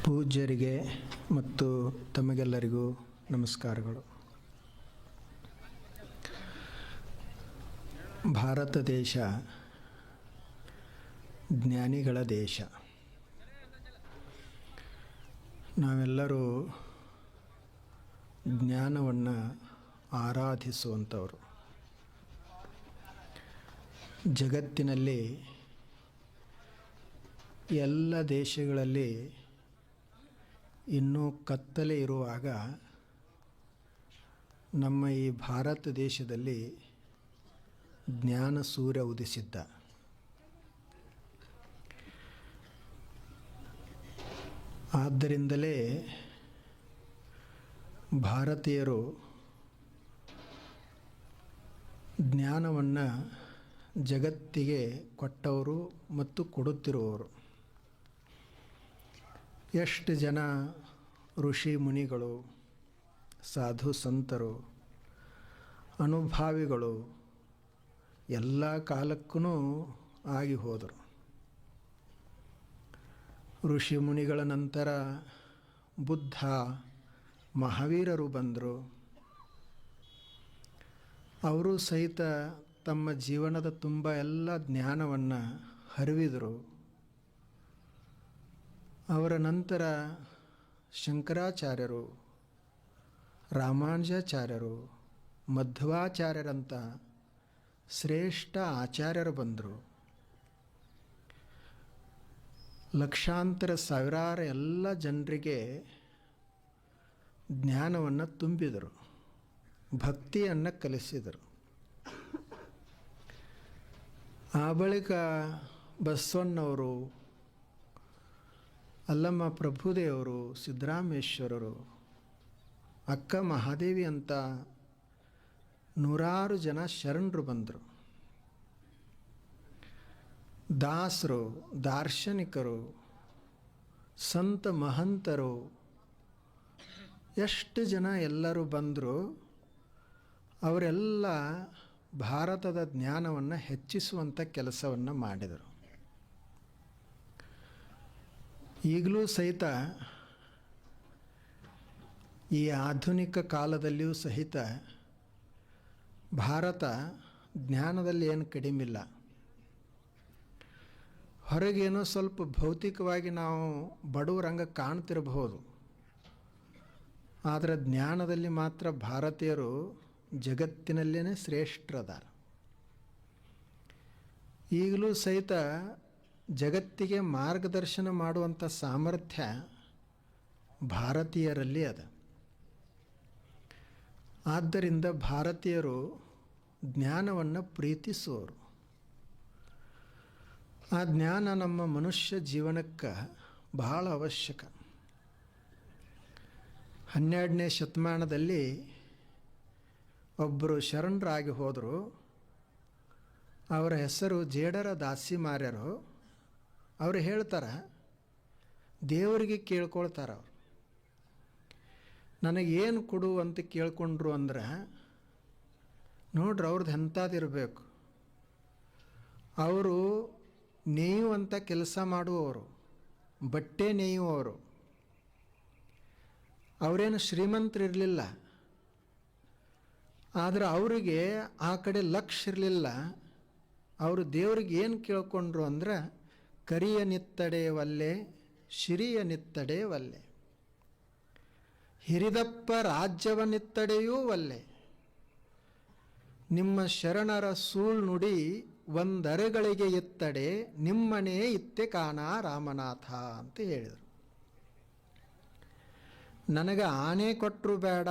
ಪೂಜ್ಯರಿಗೆ ಮತ್ತು ತಮಗೆಲ್ಲರಿಗೂ ನಮಸ್ಕಾರಗಳು. ಭಾರತ ದೇಶ ಜ್ಞಾನಿಗಳ ದೇಶ. ನಾವೆಲ್ಲರೂ ಜ್ಞಾನವನ್ನು ಆರಾಧಿಸುವಂಥವರು. ಜಗತ್ತಿನಲ್ಲಿ ಎಲ್ಲ ದೇಶಗಳಲ್ಲಿ ಇನ್ನೂ ಕತ್ತಲೆ ಇರುವಾಗ ನಮ್ಮ ಈ ಭಾರತ ದೇಶದಲ್ಲಿ ಜ್ಞಾನ ಸೂರ್ಯ ಉದಿಸಿದ್ದ. ಆದ್ದರಿಂದಲೇ ಭಾರತೀಯರು ಜ್ಞಾನವನ್ನು ಜಗತ್ತಿಗೆ ಕೊಟ್ಟವರು ಮತ್ತು ಕೊಡುತ್ತಿರುವವರು. ಎಷ್ಟು ಜನ ಋಷಿ ಮುನಿಗಳು, ಸಾಧು ಸಂತರು, ಅನುಭಾವಿಗಳು ಎಲ್ಲ ಕಾಲಕ್ಕೂ ಆಗಿ ಹೋದರು. ಋಷಿ ಮುನಿಗಳ ನಂತರ ಬುದ್ಧ, ಮಹಾವೀರರು ಬಂದರು. ಅವರು ಸಹಿತ ತಮ್ಮ ಜೀವನದ ತುಂಬ ಎಲ್ಲ ಜ್ಞಾನವನ್ನು ಹರಿವಿದರು. ಅವರ ನಂತರ ಶಂಕರಾಚಾರ್ಯರು, ರಾಮಾನುಜಾಚಾರ್ಯರು, ಮಧ್ವಾಚಾರ್ಯರಂಥ ಶ್ರೇಷ್ಠ ಆಚಾರ್ಯರು ಬಂದರು. ಲಕ್ಷಾಂತರ ಸಾವಿರಾರು ಎಲ್ಲ ಜನರಿಗೆ ಜ್ಞಾನವನ್ನು ತುಂಬಿದರು, ಭಕ್ತಿಯನ್ನು ಕಲಿಸಿದರು. ಆ ಬಳಿಕ ಬಸವಣ್ಣವರು, ಅಲ್ಲಮ್ಮ ಪ್ರಭುದೇವರು, ಸಿದ್ದರಾಮೇಶ್ವರರು, ಅಕ್ಕ ಮಹಾದೇವಿ ಅಂತ ನೂರಾರು ಜನ ಶರಣರು ಬಂದರು. ದಾಸರು, ದಾರ್ಶನಿಕರು, ಸಂತ ಮಹಂತರು ಎಷ್ಟು ಜನ ಎಲ್ಲರೂ ಬಂದರು. ಅವರೆಲ್ಲ ಭಾರತದ ಜ್ಞಾನವನ್ನು ಹೆಚ್ಚಿಸುವಂಥ ಕೆಲಸವನ್ನು ಮಾಡಿದರು. ಈಗಲೂ ಸಹಿತ ಈ ಆಧುನಿಕ ಕಾಲದಲ್ಲಿಯೂ ಸಹಿತ ಭಾರತ ಜ್ಞಾನದಲ್ಲಿ ಏನು ಕಡಿಮಿಲ್ಲ. ಹೊರಗೇನೋ ಸ್ವಲ್ಪ ಭೌತಿಕವಾಗಿ ನಾವು ಬಡವರಂಗ ಕಾಣ್ತಿರಬಹುದು, ಆದರೆ ಜ್ಞಾನದಲ್ಲಿ ಮಾತ್ರ ಭಾರತೀಯರು ಜಗತ್ತಿನಲ್ಲೇ ಶ್ರೇಷ್ಠರದಾರ. ಈಗಲೂ ಸಹಿತ ಜಗತ್ತಿಗೆ ಮಾರ್ಗದರ್ಶನ ಮಾಡುವಂಥ ಸಾಮರ್ಥ್ಯ ಭಾರತೀಯರಲ್ಲಿ ಅದ. ಆದ್ದರಿಂದ ಭಾರತೀಯರು ಜ್ಞಾನವನ್ನು ಪ್ರೀತಿಸುವವರು. ಆ ಜ್ಞಾನ ನಮ್ಮ ಮನುಷ್ಯ ಜೀವನಕ್ಕೆ ಬಹಳ ಅವಶ್ಯಕ. 12ನೇ ಶತಮಾನದಲ್ಲಿ ಒಬ್ಬರು ಶರಣರಾಗಿ ಹೋದರು. ಅವರ ಹೆಸರು ಜೇಡರ ದಾಸಿಮಾರ್ಯರು. ಅವರು ಹೇಳ್ತಾರೆ, ದೇವರಿಗೆ ಕೇಳ್ಕೊಳ್ತಾರೆ. ಅವರು ನನಗೇನು ಕೊಡು ಅಂತ ಕೇಳ್ಕೊಂಡ್ರು ಅಂದ್ರೆ, ನೋಡ್ರಿ ಅವ್ರದ್ದು ಎಂಥದ್ದಿರಬೇಕು. ಅವರು ನೇಯುವಂಥ ಕೆಲಸ ಮಾಡುವವರು, ಬಟ್ಟೆ ನೇಯುವವರು. ಅವರೇನು ಶ್ರೀಮಂತರಿರಲಿಲ್ಲ, ಆದರೆ ಅವರಿಗೆ ಆ ಕಡೆ ಲಕ್ಷ್ಯ ಇರಲಿಲ್ಲ. ಅವರು ದೇವ್ರಿಗೆ ಏನು ಕೇಳ್ಕೊಂಡ್ರು ಅಂದ್ರೆ, ಕರಿಯ ನಿತ್ತಡೆ ವಲ್ಲೆ, ಶಿರಿಯ ನಿತ್ತಡೆ ವಲ್ಲೆ, ಹಿರಿದಪ್ಪ ರಾಜ್ಯವನ್ನಿತ್ತಡೆಯೂ ವಲ್ಲೆ, ನಿಮ್ಮ ಶರಣರ ಸೂಳ್ ನುಡಿ ಒಂದರೆಗಳಿಗೆ ಎತ್ತಡೆ, ನಿಮ್ಮನೇ ಇತ್ತೆ ಕಾಣ ರಾಮನಾಥ ಅಂತ ಹೇಳಿದರು. ನನಗೆ ಆನೆ ಕೊಟ್ಟರು ಬೇಡ,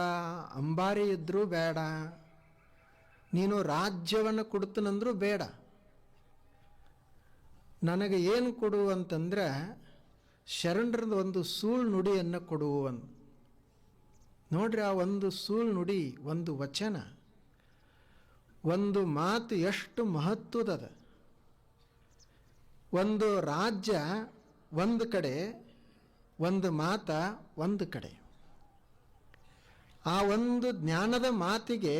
ಅಂಬಾರಿ ಇದ್ದರೂ ಬೇಡ, ನೀನು ರಾಜ್ಯವನ್ನು ಕೊಡ್ತನಂದ್ರೂ ಬೇಡ. ನನಗೆ ಏನು ಕೊಡು ಅಂತಂದರೆ ಶರಣರದ ಒಂದು ಸೂಳ್ ನುಡಿಯನ್ನು ಕೊಡುವ. ನೋಡ್ರಿ, ಆ ಒಂದು ಸೂಳ್ ನುಡಿ, ಒಂದು ವಚನ, ಒಂದು ಮಾತು ಎಷ್ಟು ಮಹತ್ವದದ. ಒಂದು ರಾಜ್ಯ ಒಂದು ಕಡೆ, ಒಂದು ಮಾತ ಒಂದು ಕಡೆ. ಆ ಒಂದು ಜ್ಞಾನದ ಮಾತಿಗೆ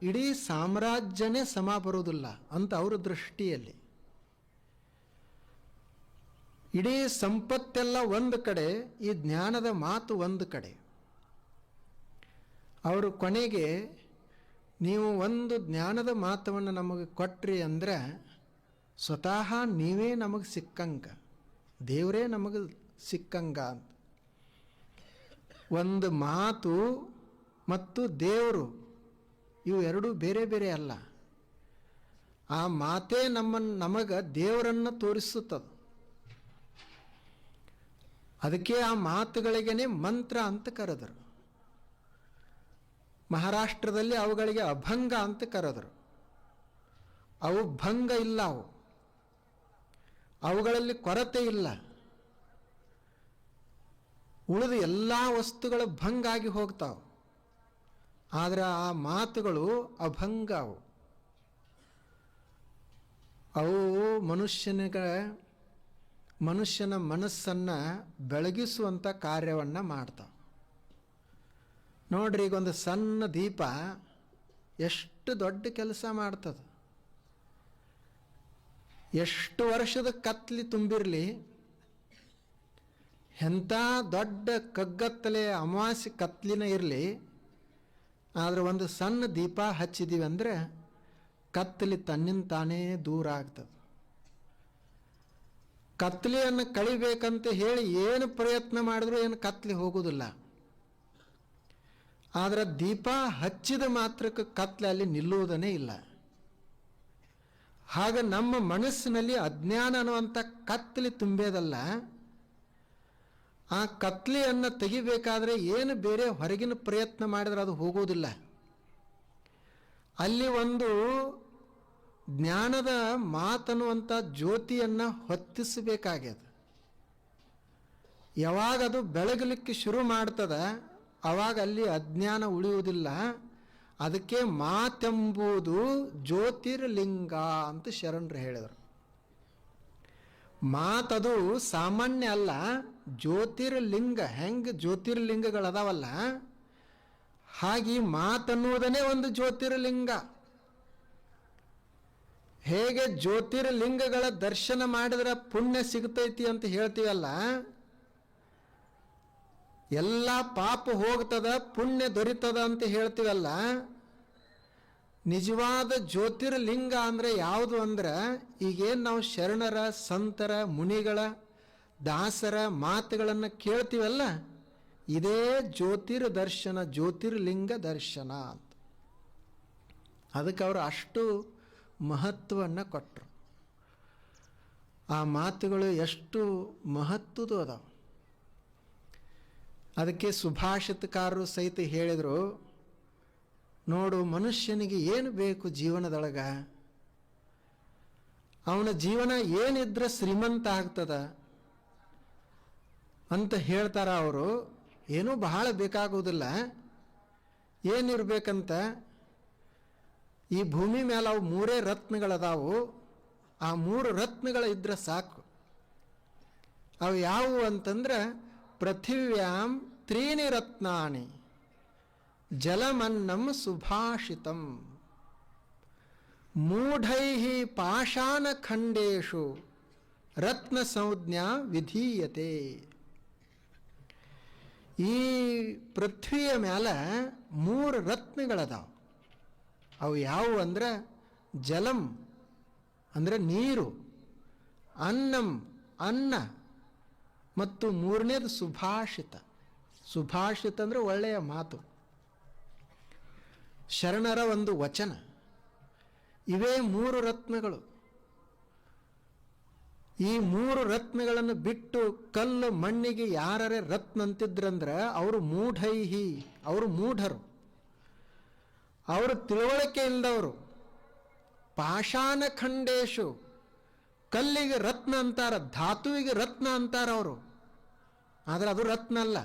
ಇಡೀ ಸಾಮ್ರಾಜ್ಯನೇ ಸಮ ಬರುವುದಿಲ್ಲ ಅಂತ ಅವರ ದೃಷ್ಟಿಯಲ್ಲಿ. ಇಡೀ ಸಂಪತ್ತೆಲ್ಲ ಒಂದು ಕಡೆ, ಈ ಜ್ಞಾನದ ಮಾತು ಒಂದು ಕಡೆ. ಅವರು ಕೊನೆಗೆ ನೀವು ಒಂದು ಜ್ಞಾನದ ಮಾತವನ್ನು ನಮಗೆ ಕೊಟ್ರಿ ಅಂದರೆ ಸ್ವತಃ ನೀವೇ ನಮಗೆ ಸಿಕ್ಕಂಗ, ದೇವರೇ ನಮಗೆ ಸಿಕ್ಕಂಗ ಅಂತ. ಒಂದು ಮಾತು ಮತ್ತು ದೇವರು ಇವು ಎರಡೂ ಬೇರೆ ಬೇರೆ ಅಲ್ಲ. ಆ ಮಾತೇ ನಮಗೆ ದೇವರನ್ನು ತೋರಿಸುತ್ತದೆ. ಅದಕ್ಕೆ ಆ ಮಾತುಗಳಿಗೇ ಮಂತ್ರ ಅಂತ ಕರೆದರು. ಮಹಾರಾಷ್ಟ್ರದಲ್ಲಿ ಅವುಗಳಿಗೆ ಅಭಂಗ ಅಂತ ಕರೆದರು. ಅವು ಭಂಗ ಇಲ್ಲ, ಅವುಗಳಲ್ಲಿ ಕೊರತೆ ಇಲ್ಲ. ಉಳಿದ ಎಲ್ಲ ವಸ್ತುಗಳು ಭಂಗ ಆಗಿ ಹೋಗ್ತಾವೆ, ಆದರೆ ಆ ಮಾತುಗಳು ಅಭಂಗ. ಅವು ಮನುಷ್ಯನ ಮನಸ್ಸನ್ನು ಬೆಳಗಿಸುವಂಥ ಕಾರ್ಯವನ್ನು ಮಾಡ್ತಾವೆ. ನೋಡ್ರಿ, ಈಗೊಂದು ಸಣ್ಣ ದೀಪ ಎಷ್ಟು ದೊಡ್ಡ ಕೆಲಸ ಮಾಡ್ತದೆ. ಎಷ್ಟು ವರ್ಷದ ಕತ್ಲಿ ತುಂಬಿರಲಿ, ಎಂಥ ದೊಡ್ಡ ಕಗ್ಗತ್ತಲೆ ಅಮಾವಾಸ್ಯೆ ಕತ್ಲಿನ ಇರಲಿ, ಆದರೆ ಒಂದು ಸಣ್ಣ ದೀಪ ಹಚ್ಚಿದ್ದೀವಿ ಅಂದರೆ ಕತ್ತಲಿ ತನ್ನಿಂದ ತಾನೇ ದೂರ ಆಗ್ತದೆ. ಕತ್ಲಿಯನ್ನು ಕಳಿಬೇಕಂತ ಹೇಳಿ ಏನು ಪ್ರಯತ್ನ ಮಾಡಿದ್ರೂ ಏನು ಕತ್ಲಿ ಹೋಗುವುದಿಲ್ಲ. ಆದರೆ ದೀಪ ಹಚ್ಚಿದ ಮಾತ್ರಕ್ಕೆ ಕತ್ಲೆ ಅಲ್ಲಿ ನಿಲ್ಲುವುದನ್ನೇ ಇಲ್ಲ. ಹಾಗೆ ನಮ್ಮ ಮನಸ್ಸಿನಲ್ಲಿ ಅಜ್ಞಾನ ಅನ್ನುವಂಥ ಕತ್ತಲಿ ತುಂಬೇದಲ್ಲ, ಆ ಕತ್ಲೆಯನ್ನು ತೆಗಿಬೇಕಾದ್ರೆ ಏನು ಬೇರೆ ಹೊರಗಿನ ಪ್ರಯತ್ನ ಮಾಡಿದ್ರೆ ಅದು ಹೋಗುವುದಿಲ್ಲ. ಅಲ್ಲಿ ಒಂದು ಜ್ಞಾನದ ಮಾತನ್ನುವಂಥ ಜ್ಯೋತಿಯನ್ನು ಹೊತ್ತಿಸಬೇಕಾಗ್ಯದ. ಯಾವಾಗ ಅದು ಬೆಳಗಲಿಕ್ಕೆ ಶುರು ಮಾಡ್ತದೆ ಆವಾಗ ಅಲ್ಲಿ ಅಜ್ಞಾನ ಉಳಿಯುವುದಿಲ್ಲ. ಅದಕ್ಕೆ ಮಾತೆಂಬುದು ಜ್ಯೋತಿರ್ಲಿಂಗ ಅಂತ ಶರಣರು ಹೇಳಿದರು. ಮಾತದು ಸಾಮಾನ್ಯ ಅಲ್ಲ, ಜ್ಯೋತಿರ್ಲಿಂಗ. ಹೆಂಗೆ ಜ್ಯೋತಿರ್ಲಿಂಗಗಳದಾವಲ್ಲ, ಹಾಗೆ ಮಾತನ್ನುವುದನ್ನೇ ಒಂದು ಜ್ಯೋತಿರ್ಲಿಂಗ. ಹೇಗೆ ಜ್ಯೋತಿರ್ಲಿಂಗಗಳ ದರ್ಶನ ಮಾಡಿದ್ರೆ ಪುಣ್ಯ ಸಿಗ್ತೈತಿ ಅಂತ ಹೇಳ್ತೀವಲ್ಲ, ಎಲ್ಲ ಪಾಪ ಹೋಗ್ತದ ಪುಣ್ಯ ದೊರೀತದ ಅಂತ ಹೇಳ್ತೀವಲ್ಲ, ನಿಜವಾದ ಜ್ಯೋತಿರ್ಲಿಂಗ ಅಂದರೆ ಯಾವುದು ಅಂದ್ರೆ ಈಗೇನು ನಾವು ಶರಣರ, ಸಂತರ, ಮುನಿಗಳ, ದಾಸರ ಮಾತುಗಳನ್ನು ಕೇಳ್ತೀವಲ್ಲ, ಇದೇ ಜ್ಯೋತಿರ್ ದರ್ಶನ, ಜ್ಯೋತಿರ್ಲಿಂಗ ದರ್ಶನ ಅಂತ. ಅದಕ್ಕೆ ಅವರು ಅಷ್ಟು ಮಹತ್ವವನ್ನು ಕೊಟ್ಟರು. ಆ ಮಾತುಗಳು ಎಷ್ಟು ಮಹತ್ವದ ಅದಾವ. ಅದಕ್ಕೆ ಸುಭಾಷಿತಕಾರರು ಸಹಿತ ಹೇಳಿದರು, ನೋಡು ಮನುಷ್ಯನಿಗೆ ಏನು ಬೇಕು ಜೀವನದೊಳಗ, ಅವನ ಜೀವನ ಏನಿದ್ರೆ ಶ್ರೀಮಂತ ಆಗ್ತದ ಅಂತ ಹೇಳ್ತಾರ ಅವರು. ಏನೂ ಬಹಳ ಬೇಕಾಗುವುದಿಲ್ಲ. ಏನಿರ್ಬೇಕಂತ, ಈ ಭೂಮಿ ಮೇಲೆ ಅವು ಮೂರೇ ರತ್ನಗಳದಾವು, ಆ 3 ರತ್ನಗಳು ಇದ್ರೆ ಸಾಕು. ಅವು ಯಾವುವು ಅಂತಂದ್ರೆ ಪೃಥಿವ್ಯಾಂ 3 ರತ್ನಾನಿ ಜಲಮನ್ನಂ ಸುಭಾಷಿತಂ ಮೂಢೈಃ ಪಾಷಾಣಖಂಡೇಷು ರತ್ನ ಸಂಜ್ಞಾ ವಿಧೀಯತೆ. ಈ ಪೃಥ್ವಿಯ ಮೇಲೆ 3 ರತ್ನಗಳದಾವ. ಅವು ಯಾವುವು ಅಂದ್ರೆ ಜಲಂ ಅಂದರೆ ನೀರು, ಅನ್ನಂ ಅನ್ನ, ಮತ್ತು 3ನೇದು ಸುಭಾಷಿತ. ಸುಭಾಷಿತ ಅಂದರೆ ಒಳ್ಳೆಯ ಮಾತು, ಶರಣರ ಒಂದು ವಚನ. ಇವೇ 3 ರತ್ನಗಳು. ಈ 3 ರತ್ನಗಳನ್ನು ಬಿಟ್ಟು ಕಲ್ಲು ಮಣ್ಣಿಗೆ ಯಾರೇ ರತ್ನ ಅಂತಿದ್ರಂದ್ರೆ ಅವರು ಮೂಢೈಹಿ, ಅವರು ಮೂಢರು, ಅವರು ತಿಳುವಳಿಕೆ ಇಲ್ಲದವರು. ಪಾಷಾಣಖಂಡೇಶು, ಕಲ್ಲಿಗೆ ರತ್ನ ಅಂತಾರ, ಧಾತುವಿಗೆ ರತ್ನ ಅಂತಾರ ಅವರು, ಆದರೆ ಅದು ರತ್ನ ಅಲ್ಲ.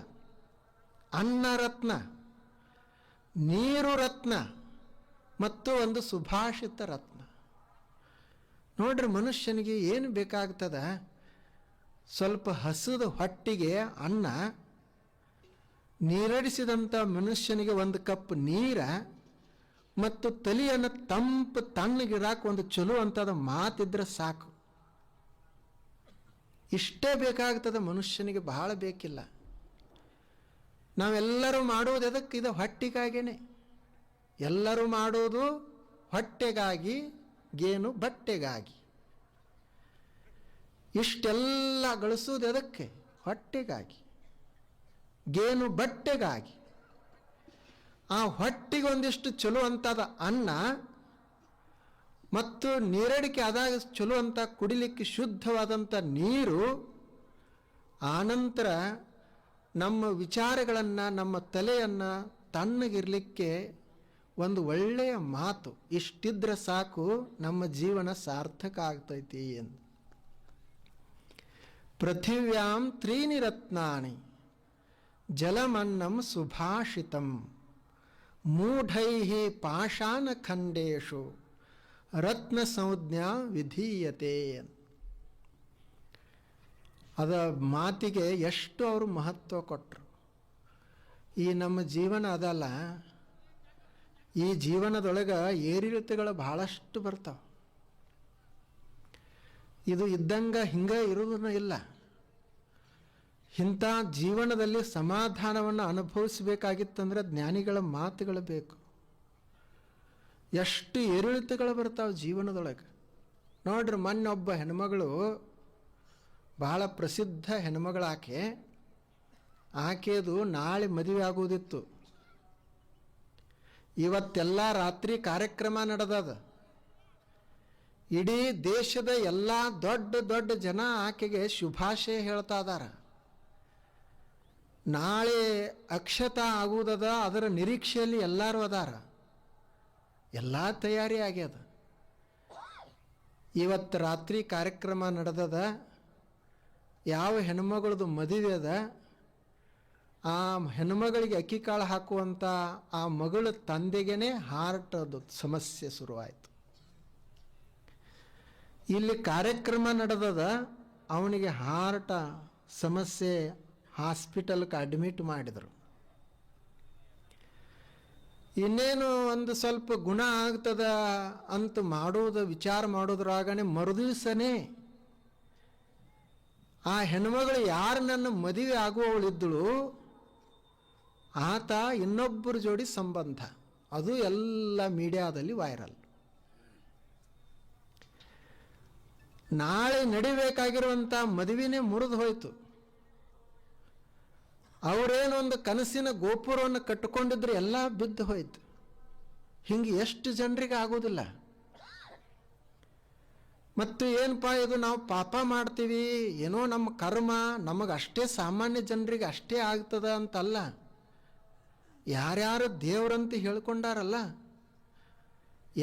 ಅನ್ನ ರತ್ನ, ನೀರು ರತ್ನ, ಮತ್ತು ಒಂದು ಸುಭಾಷಿತ ರತ್ನ. ನೋಡ್ರಿ, ಮನುಷ್ಯನಿಗೆ ಏನು ಬೇಕಾಗ್ತದ? ಸ್ವಲ್ಪ ಹಸಿದ ಹೊಟ್ಟಿಗೆ ಅನ್ನ, ನೀರಡಿಸಿದಂಥ ಮನುಷ್ಯನಿಗೆ ಒಂದು ಕಪ್ ನೀರ, ಮತ್ತು ತಲೆಯನ್ನು ತಣ್ಣಗಿರಾಕ ಒಂದು ಚಲೋ ಅಂತದ ಮಾತಿದ್ರೆ ಸಾಕು. ಇಷ್ಟೇ ಬೇಕಾಗ್ತದೆ ಮನುಷ್ಯನಿಗೆ, ಬಹಳ ಬೇಕಿಲ್ಲ. ನಾವೆಲ್ಲರೂ ಮಾಡೋದು ಎದಕ್ಕೆ? ಇದು ಹೊಟ್ಟೆಗಾಗೇನೆ. ಎಲ್ಲರೂ ಮಾಡೋದು ಹೊಟ್ಟೆಗಾಗಿ, ಗೇನು ಬಟ್ಟೆಗಾಗಿ. ಇಷ್ಟೆಲ್ಲ ಗಳಿಸೋದು ಎದಕ್ಕೆ? ಹೊಟ್ಟೆಗಾಗಿ, ಗೇನು ಬಟ್ಟೆಗಾಗಿ. ಆ ಹೊಟ್ಟೆಗೆ ಒಂದಿಷ್ಟು ಚಲೋ ಅಂತಾದ ಅನ್ನ ಮತ್ತು ನೀರಡಿಕೆ ಆದಾಗ ಚಲೋ ಅಂತ ಕುಡಿಲಿಕ್ಕೆ ಶುದ್ಧವಾದಂಥ ನೀರು, ಆನಂತರ ನಮ್ಮ ವಿಚಾರಗಳನ್ನು, ನಮ್ಮ ತಲೆಯನ್ನು ತಣ್ಣಗಿರಲಿಕ್ಕೆ ಒಂದು ಒಳ್ಳೆಯ ಮಾತು, ಇಷ್ಟಿದ್ರೆ ಸಾಕು ನಮ್ಮ ಜೀವನ ಸಾರ್ಥಕ ಆಗ್ತೈತಿ ಎಂದು. ಪೃಥಿವ್ಯಾಂ ತ್ರೀಣಿ ರತ್ನಾನಿ ಜಲಮನ್ನಂ ಸುಭಾಷಿತಂ ಮೂಢೈಃ ಪಾಷಾಣ ಖಂಡೇಶು ರತ್ನ ಸಂಜ್ಞಾ ವಿಧೀಯತೆ. ಅದ ಮಾತಿಗೆ ಎಷ್ಟು ಅವರು ಮಹತ್ವ ಕೊಟ್ಟರು. ಈ ನಮ್ಮ ಜೀವನ ಅದಲ್ಲ, ಈ ಜೀವನದೊಳಗೆ ಏರಿಳಿತಗಳು ಬಹಳಷ್ಟು ಬರ್ತಾವೆ. ಇದು ಇದ್ದಂಗೆ ಹಿಂಗೆ ಇರೋದನ್ನ ಇಲ್ಲ. ಇಂಥ ಜೀವನದಲ್ಲಿ ಸಮಾಧಾನವನ್ನು ಅನುಭವಿಸಬೇಕಾಗಿತ್ತಂದ್ರೆ ಜ್ಞಾನಿಗಳ ಮಾತುಗಳು ಬೇಕು. ಎಷ್ಟು ಏರಿಳಿತಗಳು ಬರ್ತಾವೆ ಜೀವನದೊಳಗೆ. ನೋಡ್ರಿ, ಮೊನ್ನೊಬ್ಬ ಹೆಣ್ಮಗಳು, ಬಹಳ ಪ್ರಸಿದ್ಧ ಹೆಣ್ಮಗಳು ಆಕೆದು ನಾಳೆ ಮದುವೆ ಆಗುವುದಿತ್ತು. ಇವತ್ತೆಲ್ಲ ರಾತ್ರಿ ಕಾರ್ಯಕ್ರಮ ನಡೆದದ. ಇಡೀ ದೇಶದ ಎಲ್ಲ ದೊಡ್ಡ ದೊಡ್ಡ ಜನ ಆಕೆಗೆ ಶುಭಾಶಯ ಹೇಳ್ತಾ ಇದಾರ. ನಾಳೆ ಅಕ್ಷತಾ ಆಗುವುದದ, ಅದರ ನಿರೀಕ್ಷೆಯಲ್ಲಿ ಎಲ್ಲರೂ ಅದಾರ. ಎಲ್ಲ ತಯಾರಿ ಆಗ್ಯದ. ಇವತ್ತು ರಾತ್ರಿ ಕಾರ್ಯಕ್ರಮ ನಡೆದದ. ಯಾವ ಹೆಣ್ಮಗಳದು ಮದುವೆ ಅದ, ಆ ಹೆಣ್ಮಗಳಿಗೆ ಅಕ್ಕಿ ಕಾಳು ಹಾಕುವಂಥ ಆ ಮಗಳ ತಂದೆಗೇನೆ ಹಾರ್ಟದು ಸಮಸ್ಯೆ ಶುರುವಾಯಿತು. ಇಲ್ಲಿ ಕಾರ್ಯಕ್ರಮ ನಡೆದದ, ಅವನಿಗೆ ಹಾರ್ಟ ಸಮಸ್ಯೆ, ಹಾಸ್ಪಿಟಲ್ಗೆ ಅಡ್ಮಿಟ್ ಮಾಡಿದರು. ಇನ್ನೇನು ಒಂದು ಸ್ವಲ್ಪ ಗುಣ ಆಗ್ತದ ಅಂತ ಮಾಡೋದು ವಿಚಾರ ಮಾಡೋದ್ರಾಗನೆ ಮರುದಿವಸನೇ ಆ ಹೆಣ್ಮಗಳು ಯಾರು ನನ್ನ ಮದುವೆ ಆಗುವವಳಿದ್ದಳು ಆತ ಇನ್ನೊಬ್ಬರ ಜೋಡಿ ಸಂಬಂಧ, ಅದು ಎಲ್ಲ ಮೀಡಿಯಾದಲ್ಲಿ ವೈರಲ್. ನಾಳೆ ನಡಿಬೇಕಾಗಿರುವಂಥ ಮದುವೆನೇ ಮುರಿದು ಹೋಯಿತು. ಅವರೇನೊಂದು ಕನಸಿನ ಗೋಪುರವನ್ನು ಕಟ್ಟಿಕೊಂಡಿದ್ರು, ಎಲ್ಲ ಬಿದ್ದು ಹೋಯ್ತು. ಹಿಂಗೆ ಎಷ್ಟು ಜನರಿಗೆ ಆಗೋದಿಲ್ಲ. ಮತ್ತು ಏನಪ್ಪ ಇದು, ನಾವು ಪಾಪ ಮಾಡ್ತೀವಿ, ಏನೋ ನಮ್ಮ ಕರ್ಮ, ನಮಗಷ್ಟೇ ಸಾಮಾನ್ಯ ಜನರಿಗೆ ಅಷ್ಟೇ ಆಗ್ತದ ಅಂತಲ್ಲ. ಯಾರ್ಯಾರು ದೇವರಂತ ಹೇಳ್ಕೊಂಡಾರಲ್ಲ,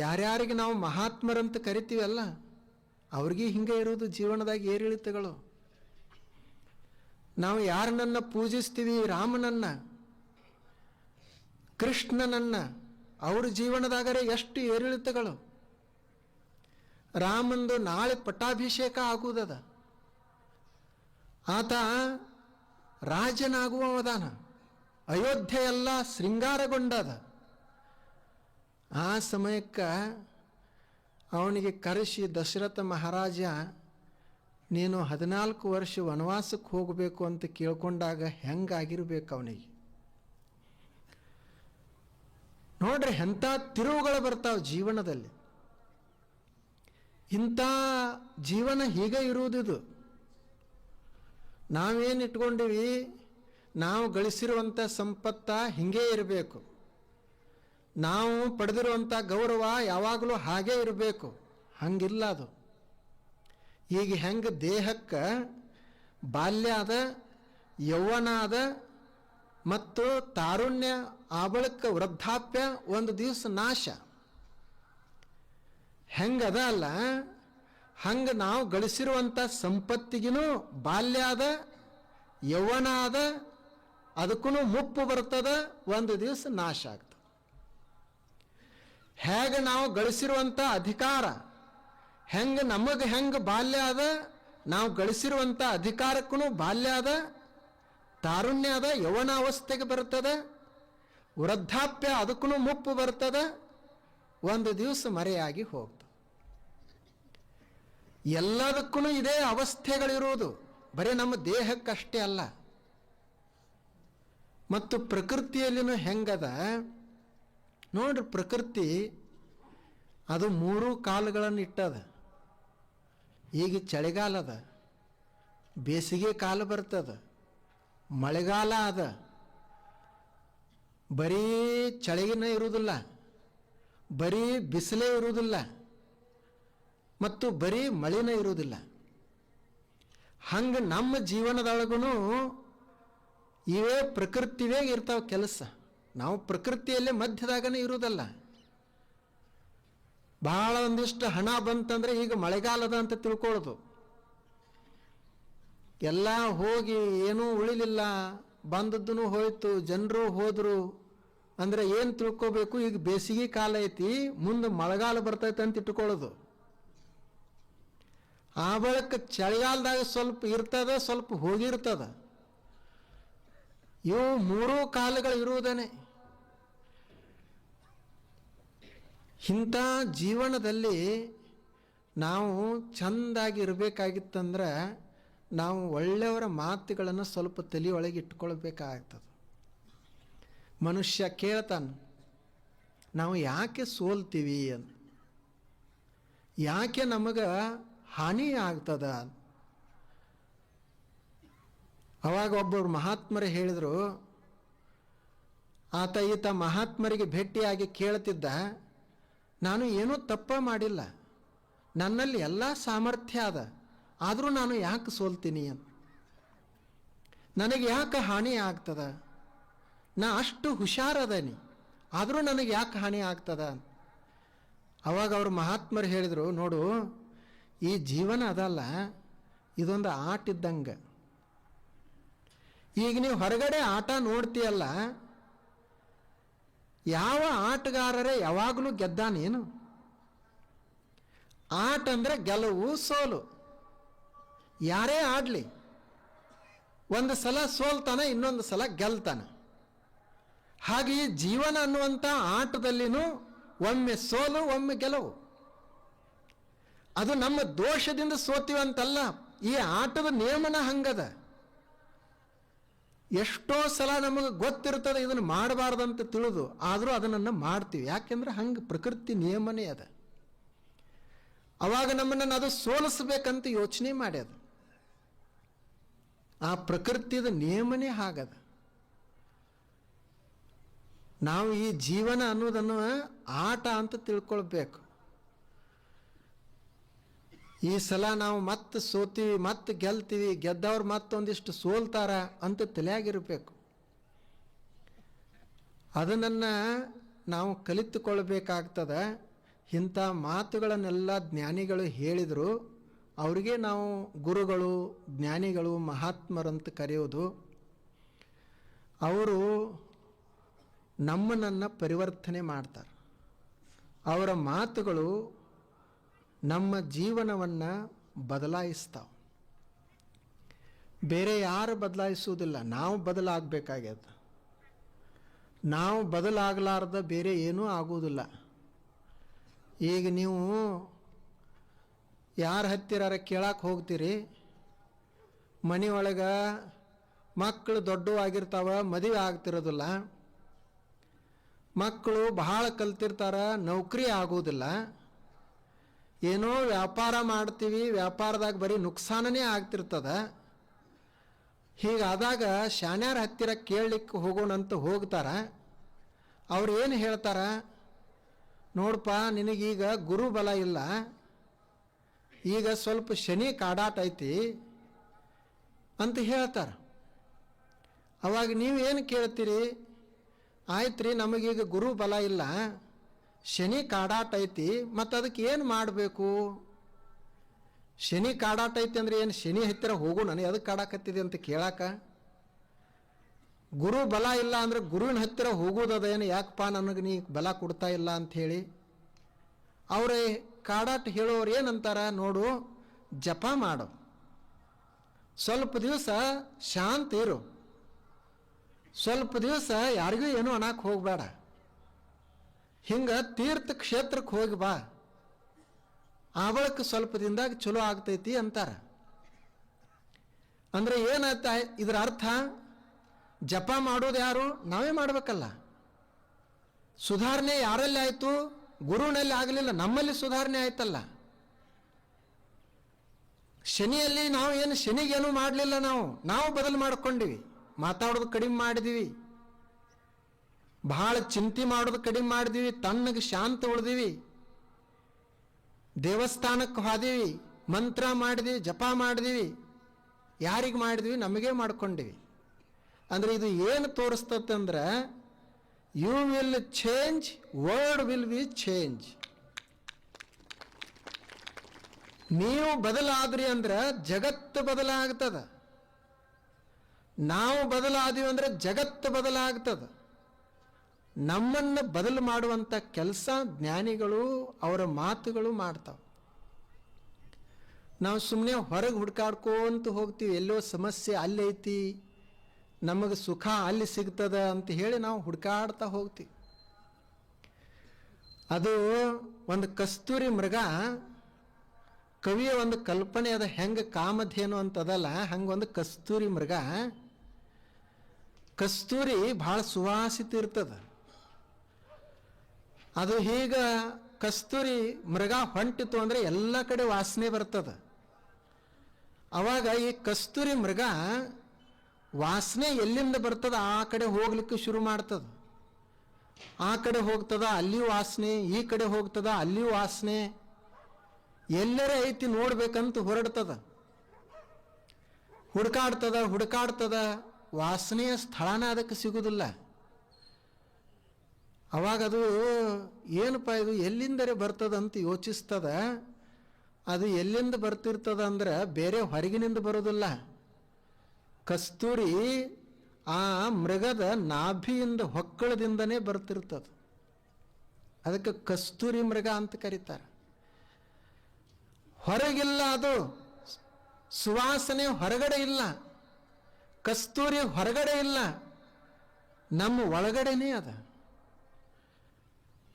ಯಾರ್ಯಾರಿಗೆ ನಾವು ಮಹಾತ್ಮರಂತ ಕರಿತೀವಲ್ಲ, ಅವ್ರಿಗೆ ಹಿಂಗೆ ಇರೋದು ಜೀವನದಾಗ ಏರಿಳಿತಗಳು. ನಾವು ಯಾರನ್ನ ಪೂಜಿಸ್ತೀವಿ, ರಾಮನನ್ನ, ಕೃಷ್ಣನನ್ನ, ಅವ್ರ ಜೀವನದಾಗರೆ ಎಷ್ಟು ಏರಿಳಿತಗಳು. ರಾಮಂದು ನಾಳೆ ಪಟ್ಟಾಭಿಷೇಕ ಆಗುವುದದ. ಆತ ರಾಜನಾಗುವವದಾನ. ಅಯೋಧ್ಯೆ ಎಲ್ಲ ಶೃಂಗಾರಗೊಂಡದ. ಆ ಸಮಯಕ್ಕೆ ಅವನಿಗೆ ಕರೆಸಿ ದಶರಥ ಮಹಾರಾಜ, ನೀನು 14 ವರ್ಷ ವನವಾಸಕ್ಕೆ ಹೋಗಬೇಕು ಅಂತ ಕೇಳ್ಕೊಂಡಾಗ ಹೆಂಗಾಗಿರ್ಬೇಕು ಅವನಿಗೆ. ನೋಡ್ರಿ, ಎಂಥ ತಿರುವುಗಳು ಬರ್ತಾವೆ ಜೀವನದಲ್ಲಿ. ಇಂಥ ಜೀವನ ಹೀಗೆ ಇರುವುದಿದು. ನಾವೇನು ಇಟ್ಕೊಂಡಿವಿ, ನಾವು ಗಳಿಸಿರುವಂಥ ಸಂಪತ್ತ ಹಿಂಗೇ ಇರಬೇಕು, ನಾವು ಪಡೆದಿರುವಂಥ ಗೌರವ ಯಾವಾಗಲೂ ಹಾಗೇ ಇರಬೇಕು. ಹಂಗಿಲ್ಲ ಅದು. ಈಗ ಹೆಂಗೆ ದೇಹಕ್ಕೆ ಬಾಲ್ಯ ಅದ, ಯೌವನ ಅದ ಮತ್ತು ತಾರುಣ್ಯ ಆಬಳಕ್ಕೆ ವೃದ್ಧಾಪ್ಯ ಒಂದು ದಿವಸ ನಾಶ, ಹೆಂಗದ ಅಲ್ಲ, ಹಂಗೆ ನಾವು ಗಳಿಸಿರುವಂಥ ಸಂಪತ್ತಿಗೂ ಬಾಲ್ಯ ಅದ, ಯೌವನ ಅದ, ಅದಕ್ಕೂ ಮುಪ್ಪು ಬರ್ತದ, ಒಂದು ದಿವಸ ನಾಶ ಆಗ್ತದೆ. ಹೇಗೆ ನಾವು ಗಳಿಸಿರುವಂಥ ಅಧಿಕಾರ, ಹೆಂಗೆ ನಮಗೆ ಹೆಂಗೆ ಬಾಲ್ಯ ಅದ, ನಾವು ಗಳಿಸಿರುವಂಥ ಅಧಿಕಾರಕ್ಕೂ ಬಾಲ್ಯ ಅದ, ತಾರುಣ್ಯ ಅದ, ಯೌವನಾವಸ್ಥೆಗೆ ಬರ್ತದೆ, ವೃದ್ಧಾಪ್ಯ ಅದಕ್ಕೂ ಮುಪ್ಪು ಬರ್ತದೆ, ಒಂದು ದಿವಸ ಮರೆಯಾಗಿ ಹೋಗ್ತದೆ. ಎಲ್ಲದಕ್ಕೂ ಇದೇ ಅವಸ್ಥೆಗಳಿರುವುದು. ಬರೀ ನಮ್ಮ ದೇಹಕ್ಕಷ್ಟೇ ಅಲ್ಲ. ಮತ್ತು ಪ್ರಕೃತಿಯಲ್ಲಿನೂ ಹೆಂಗದ ನೋಡ್ರಿ, ಪ್ರಕೃತಿ ಅದು 3 ಕಾಲಗಳನ್ನು ಇಟ್ಟದ. ಈಗ ಚಳಿಗಾಲ ಅದ, ಬೇಸಿಗೆ ಕಾಲ ಬರ್ತದ, ಮಳೆಗಾಲ ಅದ. ಬರೀ ಚಳಿಗಿನ ಇರುವುದಿಲ್ಲ, ಬರೀ ಬಿಸಿಲೇ ಇರುವುದಿಲ್ಲ, ಮತ್ತು ಬರೀ ಮಳೆನ ಇರುವುದಿಲ್ಲ. ಹಂಗೆ ನಮ್ಮ ಜೀವನದೊಳಗೂ ಇವೇ ಪ್ರಕೃತಿವೇ ಇರ್ತಾವೆ ಕೆಲಸ. ನಾವು ಪ್ರಕೃತಿಯಲ್ಲೇ ಮಧ್ಯದಾಗನೇ ಇರುವುದಲ್ಲ. ಬಹಳ ಒಂದಿಷ್ಟು ಹಣ ಬಂತಂದ್ರೆ ಈಗ ಮಳೆಗಾಲದ ಅಂತ ತಿಳ್ಕೊಳ್ಳೋದು. ಎಲ್ಲ ಹೋಗಿ ಏನೂ ಉಳಿಲಿಲ್ಲ, ಬಂದದ್ದು ಹೋಯ್ತು, ಜನರು ಹೋದರು ಅಂದರೆ ಏನು ತಿಳ್ಕೋಬೇಕು, ಈಗ ಬೇಸಿಗೆ ಕಾಲ ಐತಿ, ಮುಂದೆ ಮಳೆಗಾಲ ಬರ್ತೈತೆ ಅಂತ ಇಟ್ಕೊಳ್ಳೋದು. ಆ ಬಳಿಕ ಚಳಿಗಾಲದಾಗ ಸ್ವಲ್ಪ ಇರ್ತದ, ಸ್ವಲ್ಪ ಹೋಗಿರ್ತದ. ಇವು 3 ಕಾಲಗಳು ಇರುವುದೇನೆ. ಇಂಥ ಜೀವನದಲ್ಲಿ ನಾವು ಚೆಂದಾಗಿ ಇರಬೇಕಾಗಿತ್ತಂದ್ರೆ ನಾವು ಒಳ್ಳೆಯವರ ಮಾತುಗಳನ್ನು ಸ್ವಲ್ಪ ತಲೆಯೊಳಗೆ ಇಟ್ಕೊಳ್ಬೇಕಾಗ್ತದೆ. ಮನುಷ್ಯ ಕೇಳ್ತಾನೆ, ನಾವು ಯಾಕೆ ಸೋಲ್ತೀವಿ ಅಂತ, ಯಾಕೆ ನಮಗೆ ಹಾನಿ ಆಗ್ತದ. ಅವಾಗ ಒಬ್ಬರು ಮಹಾತ್ಮರು ಹೇಳಿದರು, ಆತ ಈತ ಮಹಾತ್ಮರಿಗೆ ಭೇಟಿಯಾಗಿ ಕೇಳ್ತಿದ್ದ, ನಾನು ಏನೂ ತಪ್ಪ ಮಾಡಿಲ್ಲ, ನನ್ನಲ್ಲಿ ಎಲ್ಲ ಸಾಮರ್ಥ್ಯ ಅದ, ಆದರೂ ನಾನು ಯಾಕೆ ಸೋಲ್ತೀನಿ ಅಂತ, ನನಗೆ ಯಾಕೆ ಹಾನಿ ಆಗ್ತದ, ನಾ ಅಷ್ಟು ಹುಷಾರದನಿ, ಆದರೂ ನನಗೆ ಯಾಕೆ ಹಾನಿ ಆಗ್ತದ. ಅವಾಗ ಅವರು ಮಹಾತ್ಮರು ಹೇಳಿದರು, ನೋಡು, ಈ ಜೀವನ ಅದಲ್ಲ, ಇದೊಂದು ಆಟ ಇದ್ದಂಗೆ. ಈಗ ನೀವು ಹೊರಗಡೆ ಆಟ ನೋಡ್ತೀಯಲ್ಲ, ಯಾವ ಆಟಗಾರರೇ ಯಾವಾಗಲೂ ಗೆದ್ದಾನೇನು? ಆಟ ಅಂದರೆ ಗೆಲುವು ಸೋಲು. ಯಾರೇ ಆಡಲಿ, ಒಂದು ಸಲ ಸೋಲ್ತಾನೆ, ಇನ್ನೊಂದು ಸಲ ಗೆಲ್ತಾನೆ. ಹಾಗೆ ಈ ಜೀವನ ಅನ್ನುವಂಥ ಆಟದಲ್ಲಿನೂ ಒಮ್ಮೆ ಸೋಲು, ಒಮ್ಮೆ ಗೆಲುವು. ಅದು ನಮ್ಮ ದೋಷದಿಂದ ಸೋತೀವಂತಲ್ಲ, ಈ ಆಟದ ನಿಯಮನ ಹಂಗದ. ಎಷ್ಟೋ ಸಲ ನಮಗೆ ಗೊತ್ತಿರ್ತದೆ ಇದನ್ನು ಮಾಡಬಾರ್ದಂತ ತಿಳಿದು, ಆದರೂ ಅದನ್ನು ಮಾಡ್ತೀವಿ. ಯಾಕೆಂದ್ರೆ ಹಂಗೆ ಪ್ರಕೃತಿ ನಿಯಮನೇ ಅದ. ಅವಾಗ ನಮ್ಮನ್ನು ಅದು ಸೋಲಿಸ್ಬೇಕಂತ ಯೋಚನೆ ಮಾಡ್ಯದ. ಆ ಪ್ರಕೃತಿಯ ನಿಯಮನೇ ಹಾಗದ. ನಾವು ಈ ಜೀವನ ಅನ್ನೋದನ್ನು ಆಟ ಅಂತ ತಿಳ್ಕೊಳ್ಬೇಕು. ಈ ಸಲ ನಾವು ಮತ್ತೆ ಸೋತೀವಿ, ಮತ್ತೆ ಗೆಲ್ತೀವಿ, ಗೆದ್ದವ್ರು ಮತ್ತೊಂದಿಷ್ಟು ಸೋಲ್ತಾರ ಅಂತ ತಲೆಯಾಗಿರ್ಬೇಕು. ಅದನ್ನು ನಾವು ಕಲಿತುಕೊಳ್ಬೇಕಾಗ್ತದೆ. ಇಂಥ ಮಾತುಗಳನ್ನೆಲ್ಲ ಜ್ಞಾನಿಗಳು ಹೇಳಿದರು. ಅವರಿಗೆ ನಾವು ಗುರುಗಳು, ಜ್ಞಾನಿಗಳು, ಮಹಾತ್ಮರಂತ ಕರೆಯೋದು. ಅವರು ನಮ್ಮನ್ನು ಪರಿವರ್ತನೆ ಮಾಡ್ತಾರೆ. ಅವರ ಮಾತುಗಳು ನಮ್ಮ ಜೀವನವನ್ನು ಬದಲಾಯಿಸ್ತಾವೆ. ಬೇರೆ ಯಾರು ಬದಲಾಯಿಸುವುದಿಲ್ಲ, ನಾವು ಬದಲಾಗಬೇಕಾಗ್ಯದ. ನಾವು ಬದಲಾಗಲಾರ್ದ ಬೇರೆ ಏನೂ ಆಗುವುದಿಲ್ಲ. ಈಗ ನೀವು ಯಾರ ಹತ್ತಿರ ಕೇಳಕ್ಕೆ ಹೋಗ್ತೀರಿ, ಮನೆಯೊಳಗೆ ಮಕ್ಕಳು ದೊಡ್ಡವಾಗಿರ್ತಾವ, ಮದುವೆ ಆಗ್ತಿರೋದಿಲ್ಲ, ಮಕ್ಕಳು ಬಹಳ ಕಲ್ತಿರ್ತಾರ, ನೌಕರಿ ಆಗೋದಿಲ್ಲ, ಏನೋ ವ್ಯಾಪಾರ ಮಾಡ್ತೀವಿ, ವ್ಯಾಪಾರದಾಗ ಬರೀ ನುಕ್ಸಾನನೇ ಆಗ್ತಿರ್ತದ. ಹೀಗಾದಾಗ ಶಾಣ್ಯಾರ ಹತ್ತಿರ ಕೇಳಲಿಕ್ಕೆ ಹೋಗೋಣಂತ ಹೋಗ್ತಾರ. ಅವ್ರು ಏನು ಹೇಳ್ತಾರ, ನೋಡಪ್ಪ, ನಿನಗೀಗ ಗುರು ಬಲ ಇಲ್ಲ, ಈಗ ಸ್ವಲ್ಪ ಶನಿ ಕಾಡಾಟ ಐತಿ ಅಂತ ಹೇಳ್ತಾರೆ. ಅವಾಗ ನೀವು ಏನು ಕೇಳ್ತೀರಿ, ಆಯ್ತು ರೀ, ನಮಗೀಗ ಗುರು ಬಲ ಇಲ್ಲ, ಶನಿ ಕಾಡಾಟ ಐತಿ, ಮತ್ತು ಅದಕ್ಕೆ ಏನು ಮಾಡಬೇಕು? ಶನಿ ಕಾಡಾಟ ಐತಿ ಅಂದರೆ ಏನು ಶನಿ ಹತ್ತಿರ ಹೋಗು, ನನಗೆ ಅದಕ್ಕೆ ಕಾಡಾಕತ್ತಿದೆ ಅಂತ ಕೇಳಾಕ? ಗುರು ಬಲ ಇಲ್ಲ ಅಂದರೆ ಗುರುವಿನ ಹತ್ತಿರ ಹೋಗೋದದೇನು, ಯಾಕಪ್ಪ ನನಗೆ ನೀ ಬಲ ಕೊಡ್ತಾ ಇಲ್ಲ ಅಂಥೇಳಿ? ಅವರೇ ಕಾಡಾಟ ಹೇಳೋರು ಏನಂತಾರ, ನೋಡು, ಜಪ ಮಾಡು, ಸ್ವಲ್ಪ ದಿವಸ ಶಾಂತ ಇರು, ಸ್ವಲ್ಪ ದಿವಸ ಯಾರಿಗೂ ಏನೂ ಅನ್ನಕ್ಕೆ ಹೋಗಬೇಡ, ಹಿಂಗೆ ತೀರ್ಥ ಕ್ಷೇತ್ರಕ್ಕೆ ಹೋಗಿ ಬಾ, ಆ ಬಳಿಕ ಸ್ವಲ್ಪ ದಿನದಾಗ ಚಲೋ ಆಗ್ತೈತಿ ಅಂತಾರೆ. ಅಂದರೆ ಏನಾಯ್ತ ಇದರ ಅರ್ಥ? ಜಪ ಮಾಡೋದು ಯಾರು? ನಾವೇ ಮಾಡಬೇಕಲ್ಲ. ಸುಧಾರಣೆ ಯಾರಲ್ಲಿ ಆಯಿತು? ಗುರುನಲ್ಲಿ ಆಗಲಿಲ್ಲ, ನಮ್ಮಲ್ಲಿ ಸುಧಾರಣೆ ಆಯ್ತಲ್ಲ. ಶನಿಯಲ್ಲಿ ನಾವು ಏನು ಶನಿಗೇನು ಮಾಡಲಿಲ್ಲ, ನಾವು ಬದಲು ಮಾಡ್ಕೊಂಡಿವಿ. ಮಾತಾಡೋದು ಕಡಿಮೆ ಮಾಡಿದೀವಿ, ಬಹಳ ಚಿಂತೆ ಮಾಡೋದು ಕಡಿಮೆ ಮಾಡಿದೀವಿ, ತಣ್ಣಗೆ ಶಾಂತ ಉಳಿದೀವಿ, ದೇವಸ್ಥಾನಕ್ಕೆ ಹೋದೀವಿ, ಮಂತ್ರ ಮಾಡಿದೀವಿ, ಜಪ ಮಾಡಿದೀವಿ. ಯಾರಿಗೆ ಮಾಡಿದ್ವಿ? ನಮಗೆ ಮಾಡ್ಕೊಂಡಿವಿ. ಅಂದರೆ ಇದು ಏನು ತೋರಿಸ್ತಂದ್ರೆ, you will change, world will be change. ನೀವು ಬದಲಾದ್ರಿ ಅಂದ್ರೆ ಜಗತ್ತು ಬದಲಾಗ್ತದ. ನಾವು ಬದಲಾದೀವಿ ಅಂದ್ರೆ ಜಗತ್ತು ಬದಲಾಗ್ತದ. ನಮ್ಮನ್ನು ಬದಲು ಮಾಡುವಂಥ ಕೆಲಸ ಜ್ಞಾನಿಗಳು ಅವರ ಮಾತುಗಳು ಮಾಡ್ತಾವೆ. ನಾವು ಸುಮ್ಮನೆ ಹೊರಗೆ ಹುಡ್ಕಾಡ್ಕೊಂತ ಹೋಗ್ತೀವಿ, ಎಲ್ಲೋ ಸಮಸ್ಯೆ ಅಲ್ಲಿ ಐತಿ, ನಮಗೆ ಸುಖ ಅಲ್ಲಿ ಸಿಗ್ತದ ಅಂತ ಹೇಳಿ ನಾವು ಹುಡ್ಕಾಡ್ತಾ ಹೋಗ್ತೀವಿ. ಅದು ಒಂದು ಕಸ್ತೂರಿ ಮೃಗ, ಕವಿಯ ಒಂದು ಕಲ್ಪನೆ ಅದ, ಹೆಂಗೆ ಕಾಮಧೇನು ಅಂತದಲ್ಲ ಹಂಗೊಂದು ಕಸ್ತೂರಿ ಮೃಗ. ಕಸ್ತೂರಿ ಭಾಳ ಸುವಾಸಿತ ಇರ್ತದ. ಅದು ಹೀಗ ಕಸ್ತೂರಿ ಮೃಗ ಹೊಂಟಿತು ಅಂದರೆ ಎಲ್ಲ ಕಡೆ ವಾಸನೆ ಬರ್ತದ. ಅವಾಗ ಈ ಕಸ್ತೂರಿ ಮೃಗ ವಾಸನೆ ಎಲ್ಲಿಂದ ಬರ್ತದ ಆ ಕಡೆ ಹೋಗ್ಲಿಕ್ಕೆ ಶುರು ಮಾಡ್ತದ. ಆ ಕಡೆ ಹೋಗ್ತದ, ಅಲ್ಲಿಯೂ ವಾಸನೆ, ಈ ಕಡೆ ಹೋಗ್ತದ, ಅಲ್ಲಿಯೂ ವಾಸನೆ. ಎಲ್ಲರೇ ಐತಿ ನೋಡ್ಬೇಕಂತ ಹೊರಡ್ತದ, ಹುಡುಕಾಡ್ತದ, ವಾಸನೆಯ ಸ್ಥಳನ ಅದಕ್ಕೆ ಸಿಗುವುದಿಲ್ಲ. ಅವಾಗ ಅದು ಏನಪ್ಪ ಇದು ಎಲ್ಲಿಂದರೆ ಬರ್ತದಂತ ಯೋಚಿಸ್ತದ. ಅದು ಎಲ್ಲಿಂದ ಬರ್ತಿರ್ತದ ಅಂದ್ರೆ ಬೇರೆ ಹೊರಗಿನಿಂದ ಬರೋದಿಲ್ಲ. ಕಸ್ತೂರಿ ಆ ಮೃಗದ ನಾಭಿಯಿಂದ ಹೊಕ್ಕಳದಿಂದನೇ ಬರ್ತಿರ್ತದ. ಅದಕ್ಕೆ ಕಸ್ತೂರಿ ಮೃಗ ಅಂತ ಕರೀತಾರೆ. ಹೊರಗಿಲ್ಲ, ಅದು ಸುವಾಸನೆ ಹೊರಗಡೆ ಇಲ್ಲ, ಕಸ್ತೂರಿ ಹೊರಗಡೆ ಇಲ್ಲ, ನಮ್ಮ ಒಳಗಡೆನೇ ಅದ.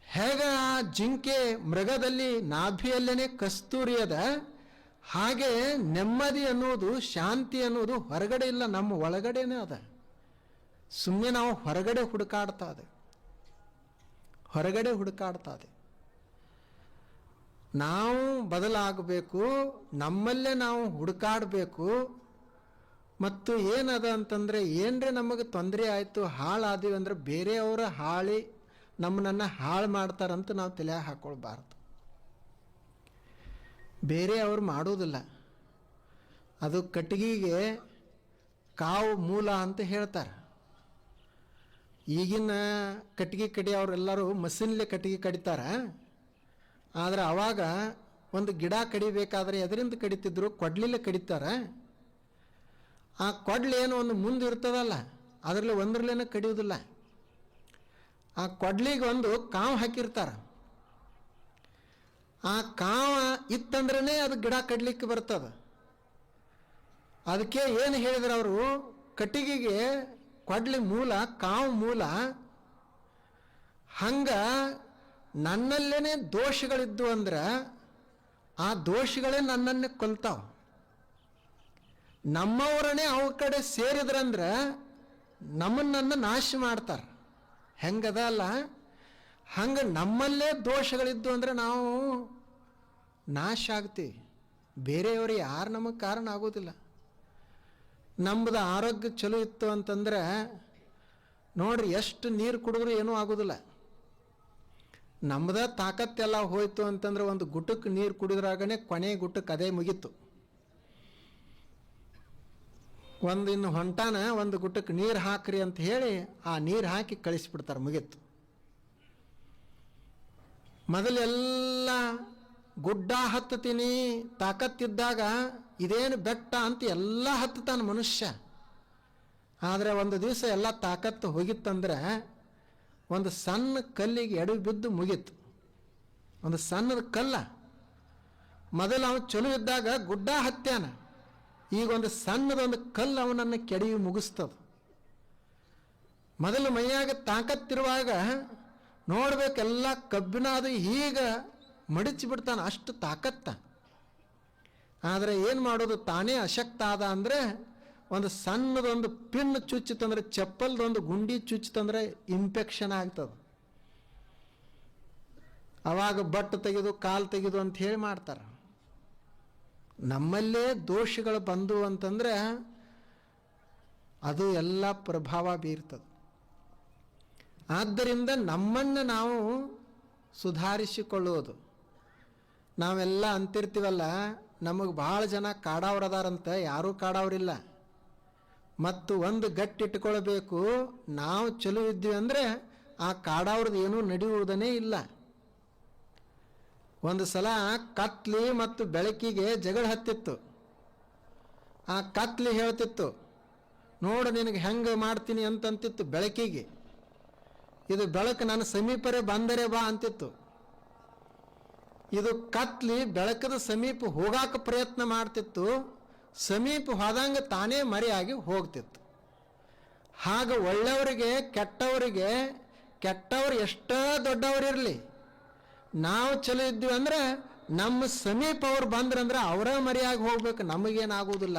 ಹೇಗ ಆ ಜಿಂಕೆ ಮೃಗದಲ್ಲಿ ನಾಭಿಯಲ್ಲೇನೆ ಕಸ್ತೂರಿ ಅದ, ಹಾಗೆ ನೆಮ್ಮದಿ ಅನ್ನೋದು, ಶಾಂತಿ ಅನ್ನೋದು ಹೊರಗಡೆ ಇಲ್ಲ, ನಮ್ಮ ಒಳಗಡೆನೇ ಅದ. ಸುಮ್ಮನೆ ನಾವು ಹೊರಗಡೆ ಹುಡುಕಾಡ್ತಾ ಇದೆ. ನಾವು ಬದಲಾಗಬೇಕು, ನಮ್ಮಲ್ಲೇ ನಾವು ಹುಡುಕಾಡಬೇಕು. ಮತ್ತು ಏನದ ಅಂತಂದರೆ, ಏನರೇ ನಮಗೆ ತೊಂದರೆ ಆಯಿತು, ಹಾಳಾದೀವಿ ಅಂದರೆ ಬೇರೆಯವರ ನಮ್ಮನ್ನು ಹಾಳು ಮಾಡ್ತಾರಂತ ನಾವು ತಲೆ ಹಾಕ್ಕೊಳ್ಬಾರ್ದು. ಬೇರೆ ಅವರು ಮಾಡೋದಿಲ್ಲ. ಅದು ಕಟ್ಟಿಗೆಗೆ ಕಾವು ಮೂಲ ಅಂತ ಹೇಳ್ತಾರೆ. ಈಗಿನ ಕಟ್ಟಿಗೆ ಕಡಿಯೋರೆಲ್ಲರೂ ಮಷೀನ್ಲೆ ಕಟ್ಟಿಗೆ ಕಡಿತಾರೆ. ಆದರೆ ಅವಾಗ ಒಂದು ಗಿಡ ಕಡಿಬೇಕಾದ್ರೆ ಎದರಿಂದ ಕಡಿತಿದ್ರು? ಕೊಡ್ಲಿಲ್ಲ ಕಡಿತಾರೆ. ಆ ಕೊಡ್ಲೇನು ಒಂದು ಮುಂದೆ ಇರ್ತದಲ್ಲ, ಅದರಲ್ಲಿ ಒಂದರಲ್ಲೇನೋ ಕಡಿಯೋದಿಲ್ಲ. ಆ ಕೊಡ್ಲಿಗೆ ಒಂದು ಕಾವು ಹಾಕಿರ್ತಾರೆ. ಆ ಕಾವ ಇತ್ತಂದ್ರೇ ಅದು ಗಿಡ ಕಡ್ಲಿಕ್ಕೆ ಬರ್ತದೆ. ಅದಕ್ಕೆ ಏನು ಹೇಳಿದ್ರು ಅವರು, ಕಟ್ಟಿಗೆಗೆ ಕೊಡ್ಲಿ ಮೂಲ, ಕಾವು ಮೂಲ. ಹಂಗ ನನ್ನಲ್ಲೇನೆ ದೋಷಗಳಿದ್ದು ಅಂದ್ರೆ ಆ ದೋಷಗಳೇ ನನ್ನನ್ನೇ ಕೊಲ್ತಾವ. ನಮ್ಮವರನ್ನೇ ಅವ್ರ ಕಡೆ ಸೇರಿದ್ರಂದ್ರೆ ನಮ್ಮನ್ನು ನಾಶ ಮಾಡ್ತಾರೆ. ಹೆಂಗದ ಅಲ್ಲ, ಹಂಗೆ ನಮ್ಮಲ್ಲೇ ದೋಷಗಳಿದ್ದು ಅಂದರೆ ನಾವು ನಾಶ ಆಗ್ತೀವಿ. ಬೇರೆಯವರು ಯಾರು ನಮಗೆ ಕಾರಣ ಆಗೋದಿಲ್ಲ. ನಮ್ಮದು ಆರೋಗ್ಯ ಚಲೋ ಇತ್ತು ಅಂತಂದರೆ ನೋಡ್ರಿ, ಎಷ್ಟು ನೀರು ಕುಡಿದ್ರೂ ಏನೂ ಆಗೋದಿಲ್ಲ. ನಮ್ಮದ ತಾಕತ್ತೆಲ್ಲ ಹೋಯ್ತು ಅಂತಂದ್ರೆ ಒಂದು ಗುಟಕ್ಕೆ ನೀರು ಕುಡಿದ್ರಾಗನೇ ಕೊನೆ ಗುಟಕ್ಕೆ ಅದೇ ಮುಗೀತು. ಇನ್ನು ಹೊಂಟಾನ ಒಂದು ಗುಟಕ್ಕೆ ನೀರು ಹಾಕ್ರಿ ಅಂತ ಹೇಳಿ ಆ ನೀರು ಹಾಕಿ ಕಳಿಸ್ಬಿಡ್ತಾರೆ, ಮುಗೀತು. ಮೊದಲೆಲ್ಲ ಗುಡ್ಡ ಹತ್ತತೀನಿ ತಾಕತ್ತಿದ್ದಾಗ ಇದೇನು ಬೆಟ್ಟ ಅಂತ ಎಲ್ಲ ಹತ್ತತಾನ ಮನುಷ್ಯ. ಆದರೆ ಒಂದು ದಿವಸ ಎಲ್ಲ ತಾಕತ್ತು ಹೋಗಿತ್ತಂದ್ರೆ ಒಂದು ಸಣ್ಣ ಕಲ್ಲಿಗೆ ಎಡವಿ ಬಿದ್ದು ಮುಗೀತು. ಒಂದು ಸಣ್ಣದ ಕಲ್ಲ. ಮೊದಲು ಅವನು ಚಲೋ ಇದ್ದಾಗ ಗುಡ್ಡ ಹತ್ಯಾನ, ಈಗ ಒಂದು ಸಣ್ಣದೊಂದು ಕಲ್ಲು ಅವನನ್ನು ಕೆಡವಿ ಮುಗಿಸ್ತದ. ಮೊದಲು ಮೈಯಾಗ ತಾಕತ್ತಿರುವಾಗ ನೋಡ್ಬೇಕೆಲ್ಲ ಕಬ್ಬಿನಾದ ಈಗ ಮಡಿಚಿ ಬಿಡ್ತಾನೆ, ಅಷ್ಟು ತಾಕತ್ತ. ಆದರೆ ಏನು ಮಾಡೋದು, ತಾನೇ ಅಶಕ್ತ ಆದ ಅಂದರೆ ಒಂದು ಸಣ್ಣದೊಂದು ಪಿನ್ ಚುಚ್ಚಿತಂದ್ರೆ, ಚಪ್ಪಲ್ದೊಂದು ಗುಂಡಿ ಚುಚ್ಚಿತಂದ್ರೆ ಇನ್ಫೆಕ್ಷನ್ ಆಗ್ತದೆ. ಅವಾಗ ಬಟ್ಟು ತೆಗೆದು ಕಾಲು ತೆಗೆದು ಅಂತ ಹೇಳಿ ಮಾಡ್ತಾರೆ. ನಮ್ಮಲ್ಲೇ ದೋಷಗಳು ಬಂದು ಅಂತಂದ್ರೆ ಅದು ಎಲ್ಲ ಪ್ರಭಾವ ಬೀರ್ತದೆ. ಆದ್ದರಿಂದ ನಮ್ಮನ್ನು ನಾವು ಸುಧಾರಿಸಿಕೊಳ್ಳುವುದು. ನಾವೆಲ್ಲ ಅಂತಿರ್ತೀವಲ್ಲ, ನಮಗೆ ಭಾಳ ಜನ ಕಾಡವ್ರದಾರಂತ. ಯಾರೂ ಕಾಡವ್ರಿಲ್ಲ. ಮತ್ತು ಒಂದು ಗಟ್ಟಿಟ್ಕೊಳ್ಬೇಕು, ನಾವು ಚಲೋ ಇದ್ವಿ ಅಂದರೆ ಆ ಕಾಡವ್ರದ್ದು ಏನೂ ನಡೆಯುವುದನೇ ಇಲ್ಲ. ಒಂದು ಸಲ ಕತ್ಲಿ ಮತ್ತು ಬೆಳಕಿಗೆ ಜಗಳ ಹತ್ತಿತ್ತು. ಆ ಕತ್ಲಿ ಹೇಳ್ತಿತ್ತು, ನೋಡು ನಿನಗೆ ಹೆಂಗೆ ಮಾಡ್ತೀನಿ ಅಂತಂತಿತ್ತು ಬೆಳಕಿಗೆ. ಇದು ಬೆಳಕು ನನ್ನ ಸಮೀಪರೇ ಬಂದರೆ ಬಾ ಅಂತಿತ್ತು. ಇದು ಕತ್ಲಿ ಬೆಳಕದ ಸಮೀಪ ಹೋಗಾಕ ಪ್ರಯತ್ನ ಮಾಡ್ತಿತ್ತು. ಸಮೀಪ ಹೋದಂಗೆ ತಾನೇ ಮರೆಯಾಗಿ ಹೋಗ್ತಿತ್ತು. ಹಾಗ ಒಳ್ಳೆಯವರಿಗೆ ಕೆಟ್ಟವರು ಎಷ್ಟೋ ದೊಡ್ಡವರಿರಲಿ, ನಾವು ಚಲೋ ಇದ್ವಿ ಅಂದರೆ ನಮ್ಮ ಸಮೀಪ ಅವ್ರು ಬಂದ್ರಂದ್ರೆ ಅವರ ಮರೆಯಾಗಿ ಹೋಗ್ಬೇಕು. ನಮಗೇನಾಗುವುದಿಲ್ಲ.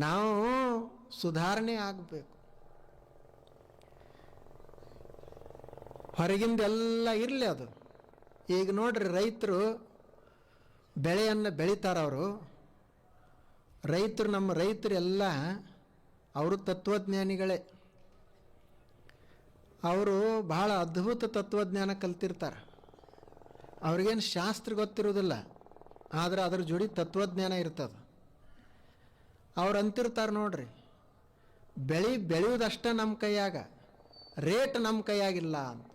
ನಾವು ಸುಧಾರಣೆ ಆಗಬೇಕು. ಹೊರಗಿಂದೆಲ್ಲ ಇರಲಿ ಅದು. ಈಗ ನೋಡ್ರಿ, ರೈತರು ಬೆಳೆಯನ್ನು ಬೆಳೀತಾರವರು. ನಮ್ಮ ರೈತರೆಲ್ಲ ಅವರು ತತ್ವಜ್ಞಾನಿಗಳೇ. ಅವರು ಬಹಳ ಅದ್ಭುತ ತತ್ವಜ್ಞಾನ ಕಲ್ತಿರ್ತಾರೆ. ಅವ್ರಿಗೇನು ಶಾಸ್ತ್ರ ಗೊತ್ತಿರೋದಿಲ್ಲ, ಆದರೆ ಅದ್ರ ಜೋಡಿ ತತ್ವಜ್ಞಾನ ಇರ್ತದೆ. ಅವ್ರು ಅಂತಿರ್ತಾರೆ ನೋಡ್ರಿ, ಬೆಳೆಯುವುದಷ್ಟ ನಮ್ಮ ಕೈಯಾಗ, ರೇಟ್ ನಮ್ಮ ಕೈಯಾಗಿಲ್ಲ ಅಂತ.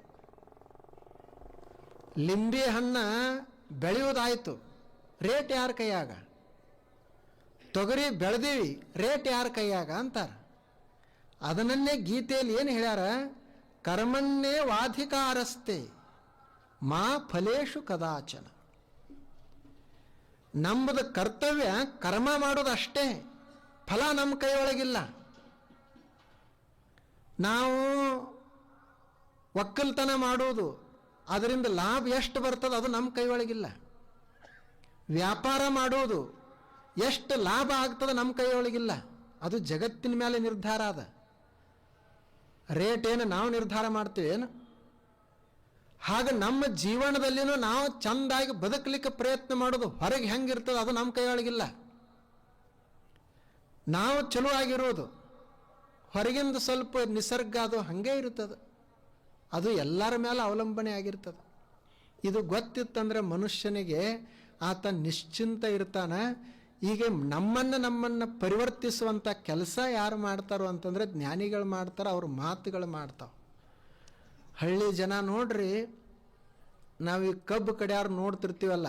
ಲಿಂಬೆ ಹಣ್ಣು ಬೆಳೆಯೋದಾಯ್ತು, ರೇಟ್ ಯಾರ ಕೈಯಾಗ? ತೊಗರಿ ಬೆಳೆದೀವಿ, ರೇಟ್ ಯಾರ ಕೈಯಾಗ ಅಂತಾರೆ. ಅದನ್ನೇ ಗೀತೆಯಲ್ಲಿ ಏನು ಹೇಳ್ಯಾರ? ಕರ್ಮನ್ನೇ ವಾಧಿಕಾರಸ್ತೆ ಮಾ ಫಲೇಶು ಕದಾಚನ. ನಮ್ಮದು ಕರ್ತವ್ಯ ಕರ್ಮ ಮಾಡೋದಷ್ಟೇ, ಫಲ ನಮ್ಮ ಕೈಯೊಳಗಿಲ್ಲ. ನಾವು ಒಕ್ಕಲ್ತನ ಮಾಡೋದು, ಅದರಿಂದ ಲಾಭ ಎಷ್ಟು ಬರ್ತದೆ ಅದು ನಮ್ಮ ಕೈಯೊಳಗಿಲ್ಲ. ವ್ಯಾಪಾರ ಮಾಡೋದು, ಎಷ್ಟು ಲಾಭ ಆಗ್ತದೆ ನಮ್ಮ ಕೈಯೊಳಗಿಲ್ಲ. ಅದು ಜಗತ್ತಿನ ಮೇಲೆ ನಿರ್ಧಾರ ಅದ. ರೇಟ್ ಏನು ನಾವು ನಿರ್ಧಾರ ಮಾಡ್ತೀವೇನು? ಹಾಗೆ ನಮ್ಮ ಜೀವನದಲ್ಲಿನೂ ನಾವು ಚೆಂದಾಗಿ ಬದುಕಲಿಕ್ಕೆ ಪ್ರಯತ್ನ ಮಾಡೋದು, ಹೊರಗೆ ಹೆಂಗಿರ್ತದೆ ಅದು ನಮ್ಮ ಕೈಯೊಳಗಿಲ್ಲ. ನಾವು ಚಲೋ ಆಗಿರೋದು, ಹೊರಗಿಂದ ಸ್ವಲ್ಪ ನಿಸರ್ಗ ಅದು ಹಾಗೇ ಇರ್ತದೆ. ಅದು ಎಲ್ಲರ ಮೇಲೆ ಅವಲಂಬನೆ ಆಗಿರ್ತದೆ. ಇದು ಗೊತ್ತಿತ್ತಂದ್ರೆ ಮನುಷ್ಯನಿಗೆ ಆತ ನಿಶ್ಚಿಂತ ಇರ್ತಾನೆ. ಹೀಗೆ ನಮ್ಮನ್ನು ಪರಿವರ್ತಿಸುವಂಥ ಕೆಲಸ ಯಾರು ಮಾಡ್ತಾರೋ ಅಂತಂದರೆ ಜ್ಞಾನಿಗಳು ಮಾಡ್ತಾರೆ, ಅವ್ರ ಮಾತುಗಳು ಮಾಡ್ತಾವೆ. ಹಳ್ಳಿ ಜನ ನೋಡ್ರಿ, ನಾವು ಈ ಕಬ್ಬು ಕಡಿಯಾರು ನೋಡ್ತಿರ್ತೀವಲ್ಲ,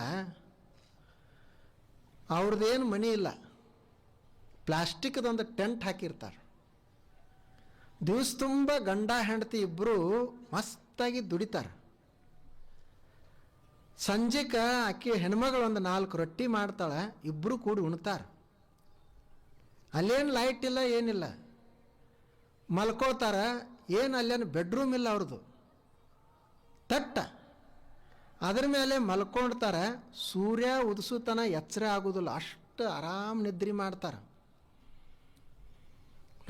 ಅವ್ರದ್ದೇನು ಮನೆ ಇಲ್ಲ, ಪ್ಲಾಸ್ಟಿಕ್ದೊಂದು ಟೆಂಟ್ ಹಾಕಿರ್ತಾರೆ. ದಿವಸ ತುಂಬ ಗಂಡ ಹೆಂಡತಿ ಇಬ್ಬರು ಮಸ್ತಾಗಿ ದುಡಿತಾರೆ. ಸಂಜೆಕ ಆಕೆ ಹೆಣ್ಮಗಳು ಒಂದು 4 ರೊಟ್ಟಿ ಮಾಡ್ತಾಳೆ, ಇಬ್ಬರು ಕೂಡಿ ಉಣ್ತಾರೆ. ಅಲ್ಲೇನು ಲೈಟ್ ಇಲ್ಲ, ಏನಿಲ್ಲ. ಮಲ್ಕೋತಾರೆ. ಏನು ಅಲ್ಲೇನು ಬೆಡ್ರೂಮ್ ಇಲ್ಲ ಅವ್ರದ್ದು, ತಟ್ಟ ಅದ್ರ ಮೇಲೆ ಮಲ್ಕೊಳ್ತಾರೆ. ಸೂರ್ಯ ಉದಿಸುತನ ಎಚ್ಚರ ಆಗೋದಿಲ್ಲ, ಅಷ್ಟು ಆರಾಮ್ ನಿದ್ರೆ ಮಾಡ್ತಾರೆ.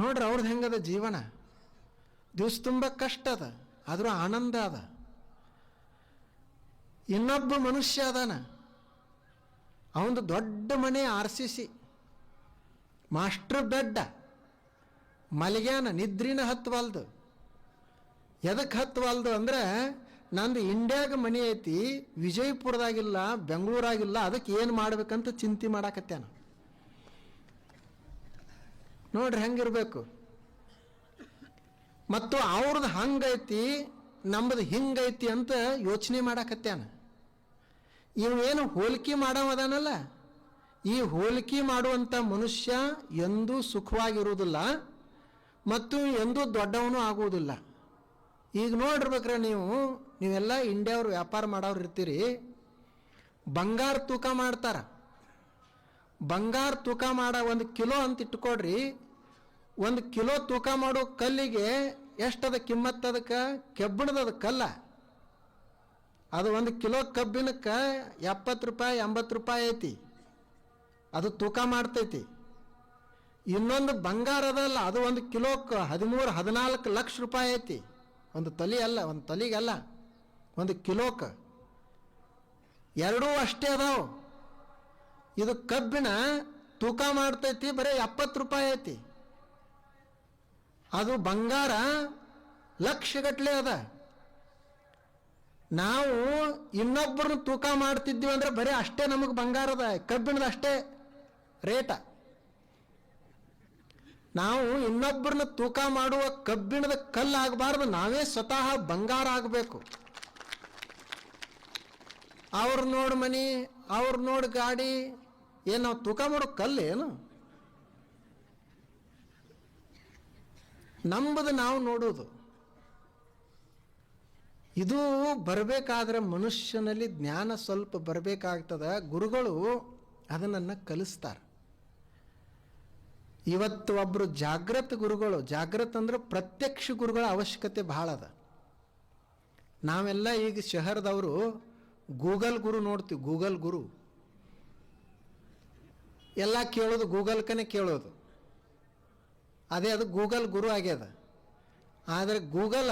ನೋಡ್ರಿ ಅವ್ರದ್ದು ಹೆಂಗದ ಜೀವನ. ದಿವಸ ತುಂಬ ಕಷ್ಟ ಅದ, ಆದರೂ ಆನಂದ ಅದ. ಇನ್ನೊಬ್ಬ ಮನುಷ್ಯ ಅದಾನ, ಅವನು ದೊಡ್ಡ ಮನೆ RCC, ಮಾಸ್ಟರ್ ಬೆಡ್ಡ, ಮಲಗ್ಯಾನ, ನಿದ್ರಿನ ಹತ್ತವಲ್ದು. ಎದಕ್ಕೆ ಹತ್ತವಲ್ದು ಅಂದ್ರೆ, ನಂದು ಇಂಡಿಯಾಗ ಮನೆ ಐತಿ, ವಿಜಯಪುರದಾಗಿಲ್ಲ, ಬೆಂಗಳೂರಾಗಿಲ್ಲ, ಅದಕ್ಕೆ ಏನು ಮಾಡ್ಬೇಕಂತ ಚಿಂತೆ ಮಾಡಾಕತ್ಯಾನ. ನೋಡ್ರಿ ಹೆಂಗಿರ್ಬೇಕು. ಮತ್ತು ಅವ್ರದ್ದು ಹಂಗೈತಿ, ನಮ್ಮದು ಹಿಂಗೈತಿ ಅಂತ ಯೋಚನೆ ಮಾಡಾಕತ್ಯಾನ. ಇವೇನು ಹೋಲಿಕೆ ಮಾಡವದಾನಲ್ಲ, ಈ ಹೋಲಿಕೆ ಮಾಡುವಂಥ ಮನುಷ್ಯ ಎಂದೂ ಸುಖವಾಗಿರುವುದಿಲ್ಲ ಮತ್ತು ಎಂದೂ ದೊಡ್ಡವನು ಆಗುವುದಿಲ್ಲ. ಈಗ ನೋಡಿರ್ಬೇಕ್ರೆ ನೀವೆಲ್ಲ ಇಂಡಿಯಾವ್ರು ವ್ಯಾಪಾರ ಮಾಡೋರು ಇರ್ತೀರಿ. ಬಂಗಾರ ತೂಕ ಮಾಡ್ತಾರ. ಬಂಗಾರ ತೂಕ ಮಾಡೋ 1 ಕಿಲೋ ಅಂತ ಇಟ್ಕೊಡ್ರಿ. 1 ಕಿಲೋ ತೂಕ ಮಾಡೋ ಕಲ್ಲಿಗೆ ಎಷ್ಟದ ಕಿಮ್ಮತ್ತು? ಅದಕ್ಕೆ ಕೆಬ್ಬಣದ ಕಲ್ಲ. ಅದು 1 ಕಿಲೋ ಕಬ್ಬಿನಕ್ಕೆ 70 ರೂಪಾಯಿ 80 ರೂಪಾಯಿ ಐತಿ. ಅದು ತೂಕ ಮಾಡ್ತೈತಿ. ಇನ್ನೊಂದು ಬಂಗಾರ ಅದಲ್ಲ, ಅದು 1 ಕಿಲೋಕ್ಕೆ 13-14 ಲಕ್ಷ ರೂಪಾಯಿ ಐತಿ. ಒಂದು ತೊಲಿ ಅಲ್ಲ, ಒಂದು ತೊಲಿಗಲ್ಲ, 1 ಕಿಲೋಕ್ಕೆ. ಎರಡೂ ಅಷ್ಟೇ ಅದಾವು. ಇದು ಕಬ್ಬಿಣ ತೂಕ ಮಾಡ್ತೈತಿ, ಬರೀ 70 ರೂಪಾಯಿ ಐತಿ. ಅದು ಬಂಗಾರ ಲಕ್ಷಗಟ್ಟಲೆ ಅದ. ನಾವು ಇನ್ನೊಬ್ಬರನ್ನ ತೂಕ ಮಾಡ್ತಿದ್ದೀವಿ ಅಂದ್ರೆ ಬರೀ ಅಷ್ಟೇ ನಮಗೆ ಬಂಗಾರದ, ಕಬ್ಬಿಣದ ಅಷ್ಟೇ ರೇಟ. ನಾವು ಇನ್ನೊಬ್ಬರನ್ನ ತೂಕ ಮಾಡುವ ಕಬ್ಬಿಣದ ಕಲ್ಲು ಆಗಬಾರ್ದು, ನಾವೇ ಸ್ವತಃ ಬಂಗಾರ ಆಗಬೇಕು. ಅವ್ರು ನೋಡಿ ಮನಿ, ಅವ್ರು ನೋಡಿ ಗಾಡಿ, ಏನು ನಾವು ತೂಕ ಮಾಡೋ ಕಲ್ಲು ಏನು? ನಂಬುದು ನಾವು ನೋಡೋದು. ಇದು ಬರಬೇಕಾದ್ರೆ ಮನುಷ್ಯನಲ್ಲಿ ಜ್ಞಾನ ಸ್ವಲ್ಪ ಬರಬೇಕಾಗ್ತದ. ಗುರುಗಳು ಅದನ್ನು ಕಲಿಸ್ತಾರೆ. ಇವತ್ತು ಒಬ್ಬರು ಜಾಗೃತ ಗುರುಗಳು, ಜಾಗೃತ ಅಂದ್ರೆ ಪ್ರತ್ಯಕ್ಷ ಗುರುಗಳ ಅವಶ್ಯಕತೆ ಬಹಳ ಅದ. ನಾವೆಲ್ಲ ಈಗ ಶಹರದವರು ಗೂಗಲ್ ಗುರು ನೋಡ್ತೀವಿ. ಗೂಗಲ್ ಗುರು ಎಲ್ಲ ಕೇಳೋದು ಗೂಗಲ್ಕನೇ ಕೇಳೋದು, ಅದೇ ಅದು ಗೂಗಲ್ ಗುರು ಆಗ್ಯದ. ಆದರೆ ಗೂಗಲ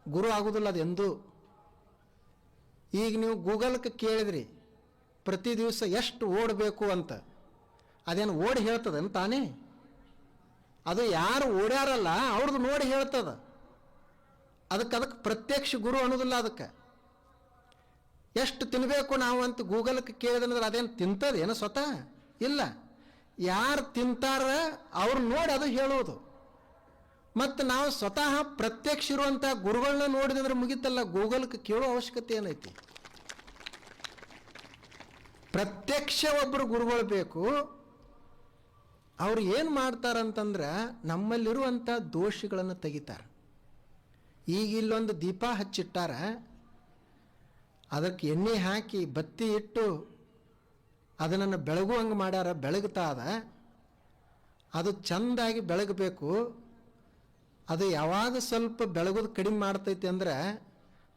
ಗುರು ಆಗೋದಿಲ್ಲ ಅದು ಎಂದೂ. ಈಗ ನೀವು ಗೂಗಲ್ಗೆ ಕೇಳಿದ್ರಿ ಪ್ರತಿ ದಿವಸ ಎಷ್ಟು ಓಡಬೇಕು ಅಂತ, ಅದೇನು ಓಡಿ ಹೇಳ್ತದೇನು ತಾನೇ? ಅದು ಯಾರು ಓಡ್ಯಾರಲ್ಲ ಅವ್ರದ್ದು ನೋಡಿ ಹೇಳ್ತದ. ಅದಕ್ಕೆ ಪ್ರತ್ಯಕ್ಷ ಗುರು ಅನ್ನೋದಿಲ್ಲ. ಅದಕ್ಕೆ ಎಷ್ಟು ತಿನ್ನಬೇಕು ನಾವು ಅಂತ ಗೂಗಲ್ಗೆ ಕೇಳಿದ್ರೆ ಅದೇನು ತಿಂತದೇನು ಸ್ವತಃ? ಇಲ್ಲ. ಯಾರು ತಿಂತಾರ ಅವ್ರು ನೋಡಿ ಅದು ಹೇಳೋದು. ಮತ್ತು ನಾವು ಸ್ವತಃ ಪ್ರತ್ಯಕ್ಷ ಇರುವಂಥ ಗುರುಗಳನ್ನ ನೋಡಿದ್ರೆ ಮುಗಿತಲ್ಲ, ಗೂಗಲ್ಗೆ ಕೇಳೋ ಅವಶ್ಯಕತೆ ಏನೈತಿ? ಪ್ರತ್ಯಕ್ಷ ಒಬ್ಬರು ಗುರುಗಳು ಬೇಕು. ಅವ್ರು ಏನು ಮಾಡ್ತಾರಂತಂದ್ರೆ ನಮ್ಮಲ್ಲಿರುವಂಥ ದೋಷಗಳನ್ನು ತೆಗಿತಾರೆ. ಈಗ ಇಲ್ಲೊಂದು ದೀಪ ಹಚ್ಚಿಟ್ಟಾರ, ಅದಕ್ಕೆ ಎಣ್ಣೆ ಹಾಕಿ ಬತ್ತಿ ಇಟ್ಟು ಅದನ್ನು ಬೆಳಗುವಂಗೆ ಮಾಡ್ಯಾರ. ಬೆಳಗ್ತಾ ಅದ, ಅದು ಚೆಂದಾಗಿ ಬೆಳಗಬೇಕು. ಅದು ಯಾವಾಗ ಸ್ವಲ್ಪ ಬೆಳಗೋದು ಕಡಿಮೆ ಮಾಡ್ತೈತಿ ಅಂದ್ರೆ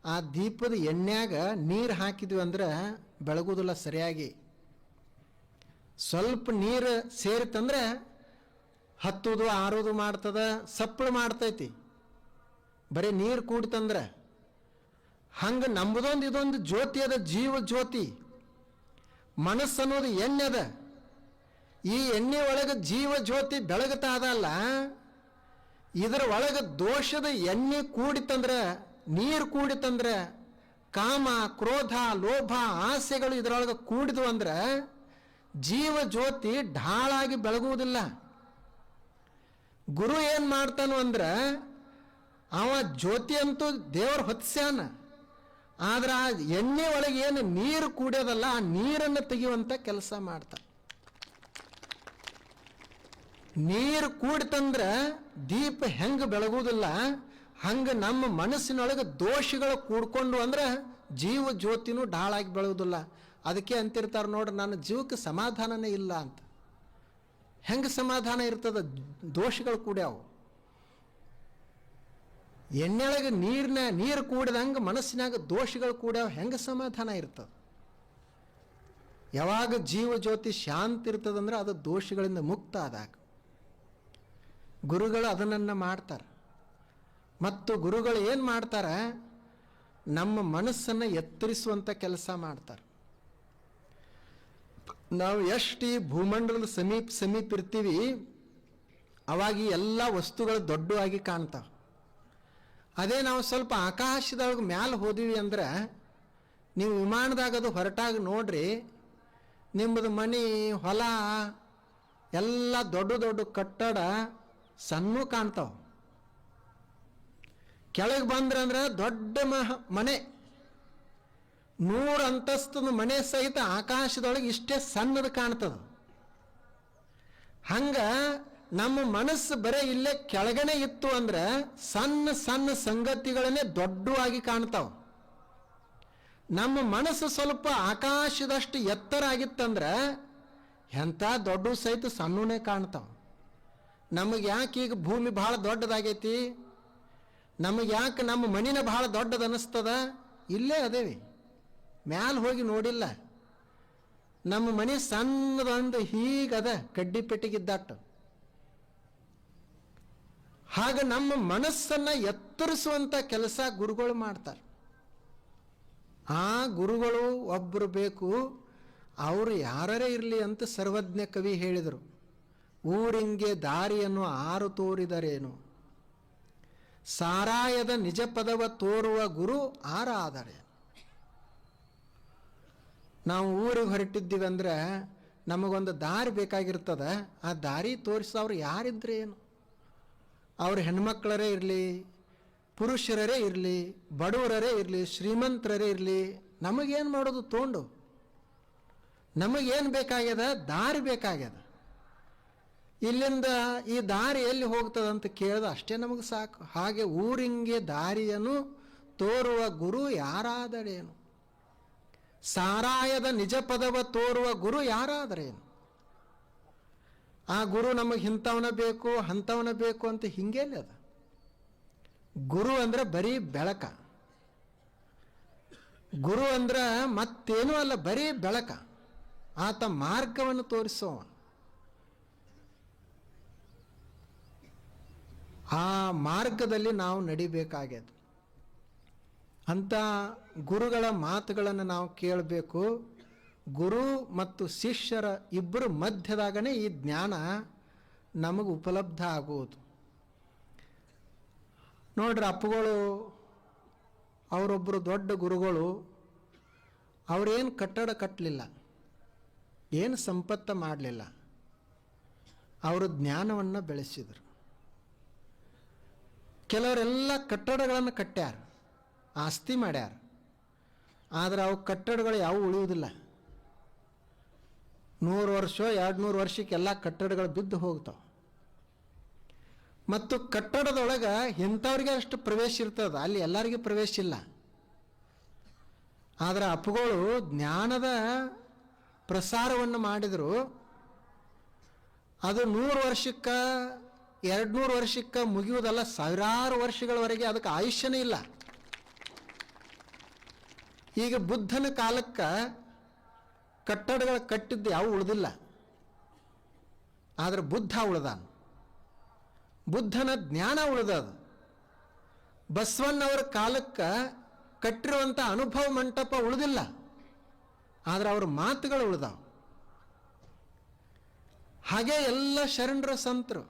ಆ ದೀಪದ ಎಣ್ಣೆಯಾಗ ನೀರು ಹಾಕಿದ್ವಿ ಅಂದ್ರೆ ಬೆಳಗೋದಿಲ್ಲ ಸರಿಯಾಗಿ. ಸ್ವಲ್ಪ ನೀರು ಸೇರಿತಂದ್ರೆ ಹತ್ತುದು ಆರೋದು ಮಾಡ್ತದ, ಸಪ್ಪಳು ಮಾಡ್ತೈತಿ. ಬರೀ ನೀರು ಕೂಡಿತಂದ್ರೆ ಹಂಗೆ ನಮ್ಮದೊಂದು ಇದೊಂದು ಜ್ಯೋತಿ ಅದ, ಜೀವ ಜ್ಯೋತಿ. ಮನಸ್ಸು ಅನ್ನೋದು ಎಣ್ಣೆ ಅದ. ಈ ಎಣ್ಣೆ ಒಳಗೆ ಜೀವ ಜ್ಯೋತಿ ಬೆಳಗ್ತಾ ಅದಲ್ಲ, ಇದರ ಒಳಗೆ ದೋಷದ ಎಣ್ಣೆ ಕೂಡಿತಂದ್ರೆ, ನೀರು ಕೂಡಿತಂದ್ರೆ, ಕಾಮ ಕ್ರೋಧ ಲೋಭ ಆಸೆಗಳು ಇದರೊಳಗೆ ಕೂಡಿದ್ವು ಅಂದ್ರೆ ಜೀವ ಜ್ಯೋತಿ ಢಾಳಾಗಿ ಬೆಳಗುವುದಿಲ್ಲ. ಗುರು ಏನು ಮಾಡ್ತಾನು ಅಂದ್ರೆ ಅವ ಜ್ಯೋತಿ ಅಂತೂ ದೇವರು ಹೊತ್ಸ್ಯಾನ, ಆದ್ರೆ ಆ ಎಣ್ಣೆ ಒಳಗೆ ಏನು ನೀರು ಕೂಡ್ಯದಲ್ಲ ಆ ನೀರನ್ನು ತೆಗೆಯುವಂಥ ಕೆಲಸ ಮಾಡ್ತಾನೆ. ನೀರು ಕೂಡಿತಂದ್ರೆ ದೀಪ ಹೆಂಗೆ ಬೆಳಗುವುದಿಲ್ಲ, ಹಂಗೆ ನಮ್ಮ ಮನಸ್ಸಿನೊಳಗೆ ದೋಷಗಳು ಕೂಡ್ಕೊಂಡು ಅಂದ್ರೆ ಜೀವ ಜ್ಯೋತಿನೂ ಢಾಳಾಗಿ ಬೆಳೆಯುವುದಿಲ್ಲ. ಅದಕ್ಕೆ ಅಂತಿರ್ತಾರೆ ನೋಡ್ರಿ, ನನ್ನ ಜೀವಕ್ಕೆ ಸಮಾಧಾನನೇ ಇಲ್ಲ ಅಂತ. ಹೆಂಗೆ ಸಮಾಧಾನ ಇರ್ತದ? ದೋಷಗಳು ಕೂಡ್ಯಾವು. ಎಣ್ಣೆಳಗೆ ನೀರು ಕೂಡಿದಂಗೆ ಮನಸ್ಸಿನಾಗ ದೋಷಗಳು ಕೂಡ್ಯಾವ, ಹೆಂಗೆ ಸಮಾಧಾನ ಇರ್ತದೆ? ಯಾವಾಗ ಜೀವ ಜ್ಯೋತಿ ಶಾಂತಿ ಇರ್ತದಂದ್ರೆ ಅದು ದೋಷಗಳಿಂದ ಮುಕ್ತ ಆದಾಗ. ಗುರುಗಳು ಅದನ್ನು ಮಾಡ್ತಾರೆ. ಮತ್ತು ಗುರುಗಳು ಏನು ಮಾಡ್ತಾರೆ? ನಮ್ಮ ಮನಸ್ಸನ್ನು ಎತ್ತರಿಸುವಂಥ ಕೆಲಸ ಮಾಡ್ತಾರೆ. ನಾವು ಎಷ್ಟು ಈ ಭೂಮಂಡಲದ ಸಮೀಪ ಇರ್ತೀವಿ, ಅವಾಗ ಈ ಎಲ್ಲ ವಸ್ತುಗಳು ದೊಡ್ಡವಾಗಿ ಕಾಣ್ತಾವೆ. ಅದೇ ನಾವು ಸ್ವಲ್ಪ ಆಕಾಶದೊಳಗೆ ಮ್ಯಾಲೆ ಹೋದಿವಿ ಅಂದ್ರೆ, ನೀವು ವಿಮಾನದಾಗ ಅದು ಹೊರಟಾಗ ನೋಡ್ರಿ, ನಿಮ್ಮದು ಮನೆ ಹೊಲ ಎಲ್ಲ ದೊಡ್ಡ ದೊಡ್ಡ ಕಟ್ಟಡ ಸಣ್ಣ ಕಾಣ್ತಾವೆ. ಕೆಳಗೆ ಬಂದ್ರಂದ್ರೆ ದೊಡ್ಡ ಮನೆ, 100 ಅಂತಸ್ತದ ಮನೆ ಸಹಿತ ಆಕಾಶದೊಳಗೆ ಇಷ್ಟೇ ಸಣ್ಣದು ಕಾಣ್ತದ. ಹಂಗ ನಮ್ಮ ಮನಸ್ಸು ಬರೀ ಇಲ್ಲೇ ಕೆಳಗನೆ ಇತ್ತು ಅಂದ್ರೆ ಸಣ್ಣ ಸಣ್ಣ ಸಂಗತಿಗಳನ್ನೇ ದೊಡ್ಡವಾಗಿ ಕಾಣ್ತಾವ. ನಮ್ಮ ಮನಸ್ಸು ಸ್ವಲ್ಪ ಆಕಾಶದಷ್ಟು ಎತ್ತರ ಆಗಿತ್ತಂದ್ರೆ ಎಂಥ ದೊಡ್ಡ ಸಹಿತ ಸಣ್ಣನೇ ಕಾಣ್ತಾವ. ನಮಗೆ ಯಾಕೆ ಈಗ ಭೂಮಿ ಬಹಳ ದೊಡ್ಡದಾಗೈತಿ? ನಮಗೆ ಯಾಕೆ ನಮ್ಮ ಮನಿನ ಬಹಳ ದೊಡ್ಡದು ಅನ್ನಿಸ್ತದ? ಇಲ್ಲೇ ಅದೇವಿ, ಮ್ಯಾಲೆ ಹೋಗಿ ನೋಡಿಲ್ಲ. ನಮ್ಮ ಮನೆ ಸಣ್ಣದೊಂದು ಹೀಗದ ಕಡ್ಡಿ ಪೆಟ್ಟಿಗಿದ್ದಾಟ. ಹಾಗೆ ನಮ್ಮ ಮನಸ್ಸನ್ನು ಎತ್ತರಿಸುವಂಥ ಕೆಲಸ ಗುರುಗಳು ಮಾಡ್ತಾರೆ. ಆ ಗುರುಗಳು ಒಬ್ಬರು ಬೇಕು, ಅವರು ಯಾರೇ ಇರಲಿ ಅಂತ ಸರ್ವಜ್ಞ ಕವಿ ಹೇಳಿದರು. ಊರಿಂಗೆ ದಾರಿಯನ್ನು ಆರು ತೋರಿದರೇನು, ಸಾರಾಯದ ನಿಜ ಪದವ ತೋರುವ ಗುರು ಆರಾದರೆ. ನಾವು ಊರಿಗೆ ಹೊರಟಿದ್ದೀವಿ ಅಂದರೆ ನಮಗೊಂದು ದಾರಿ ಬೇಕಾಗಿರ್ತದೆ. ಆ ದಾರಿ ತೋರಿಸೋರು ಯಾರಿದ್ರೆ ಏನು, ಅವ್ರ ಹೆಣ್ಮಕ್ಳರೇ ಇರಲಿ, ಪುರುಷರೇ ಇರಲಿ, ಬಡವರೇ ಇರಲಿ, ಶ್ರೀಮಂತರೇ ಇರಲಿ, ನಮಗೇನು ಮಾಡೋದು ತೊಗೊಂಡು? ನಮಗೇನು ಬೇಕಾಗ್ಯದ? ದಾರಿ ಬೇಕಾಗ್ಯದ. ಇಲ್ಲಿಂದ ಈ ದಾರಿ ಎಲ್ಲಿ ಹೋಗ್ತದಂತ ಕೇಳ್ದ ಅಷ್ಟೇ ನಮಗೆ ಸಾಕು. ಹಾಗೆ ಊರಿಂಗೆ ದಾರಿಯನ್ನು ತೋರುವ ಗುರು ಯಾರಾದರೇನು, ಸಾರಾಯದ ನಿಜ ಪದವ ತೋರುವ ಗುರು ಯಾರಾದರೇನು. ಆ ಗುರು ನಮಗೆ ಇಂಥವನ ಬೇಕು ಅಂಥವನ ಬೇಕು ಅಂತ ಹಿಂಗೇಲಿ ಅದ. ಗುರು ಅಂದ್ರೆ ಬರೀ ಬೆಳಕ. ಗುರು ಅಂದ್ರೆ ಮತ್ತೇನೂ ಅಲ್ಲ, ಬರೀ ಬೆಳಕ. ಆತ ಮಾರ್ಗವನ್ನು ತೋರಿಸೋವ. ಆ ಮಾರ್ಗದಲ್ಲಿ ನಾವು ನಡಿಬೇಕಾಗ್ಯದ. ಅಂಥ ಗುರುಗಳ ಮಾತುಗಳನ್ನು ನಾವು ಕೇಳಬೇಕು. ಗುರು ಮತ್ತು ಶಿಷ್ಯರ ಇಬ್ಬರ ಮಧ್ಯದಾಗನೇ ಈ ಜ್ಞಾನ ನಮಗೆ ಉಪಲಬ್ಧ ಆಗುವುದು. ನೋಡ್ರಿ, ಅಪ್ಪಗಳು ಅವರೊಬ್ಬರು ದೊಡ್ಡ ಗುರುಗಳು, ಅವರೇನು ಕಟ್ಟಡ ಕಟ್ಟಲಿಲ್ಲ, ಏನು ಸಂಪತ್ತ ಮಾಡಲಿಲ್ಲ, ಅವರು ಜ್ಞಾನವನ್ನು ಬೆಳೆಸಿದರು. ಕೆಲವರೆಲ್ಲ ಕಟ್ಟಡಗಳನ್ನು ಕಟ್ಟ್ಯಾರ, ಆಸ್ತಿ ಮಾಡ್ಯಾರ, ಆದರೆ ಅವು ಕಟ್ಟಡಗಳು ಯಾವುವು ಉಳಿಯುವುದಿಲ್ಲ. 100 ವರ್ಷ 200 ವರ್ಷಕ್ಕೆಲ್ಲ ಕಟ್ಟಡಗಳು ಬಿದ್ದು ಹೋಗ್ತಾವೆ. ಮತ್ತು ಕಟ್ಟಡದೊಳಗೆ ಎಂಥವ್ರಿಗೆ ಅಷ್ಟು ಪ್ರವೇಶ ಇರ್ತದೆ, ಅಲ್ಲಿ ಎಲ್ಲರಿಗೂ ಪ್ರವೇಶ ಇಲ್ಲ. ಆದರೆ ಅಪ್ಪಗಳು ಜ್ಞಾನದ ಪ್ರಸಾರವನ್ನು ಮಾಡಿದರು. ಅದು 100 ವರ್ಷಕ್ಕೆ 200 ವರ್ಷಕ್ಕೆ ಮುಗಿಯುವುದಲ್ಲ, ಸಾವಿರಾರು ವರ್ಷಗಳವರೆಗೆ ಅದಕ್ಕೆ ಆಯುಷ್ಯನೇ ಇಲ್ಲ. ಈಗ ಬುದ್ಧನ ಕಾಲಕ್ಕೆ ಕಟ್ಟಡಗಳು ಕಟ್ಟಿದ್ದು ಯಾವ ಉಳಿದಿಲ್ಲ, ಆದರೆ ಬುದ್ಧ ಉಳಿದಾನ, ಬುದ್ಧನ ಜ್ಞಾನ ಉಳಿದದು. ಬಸವಣ್ಣವರ ಕಾಲಕ್ಕೆ ಕಟ್ಟಿರುವಂಥ ಅನುಭವ ಮಂಟಪ ಉಳಿದಿಲ್ಲ, ಆದರೆ ಅವ್ರ ಮಾತುಗಳು ಉಳಿದಾವ. ಹಾಗೆ ಎಲ್ಲ ಶರಣರ ಸಂತರು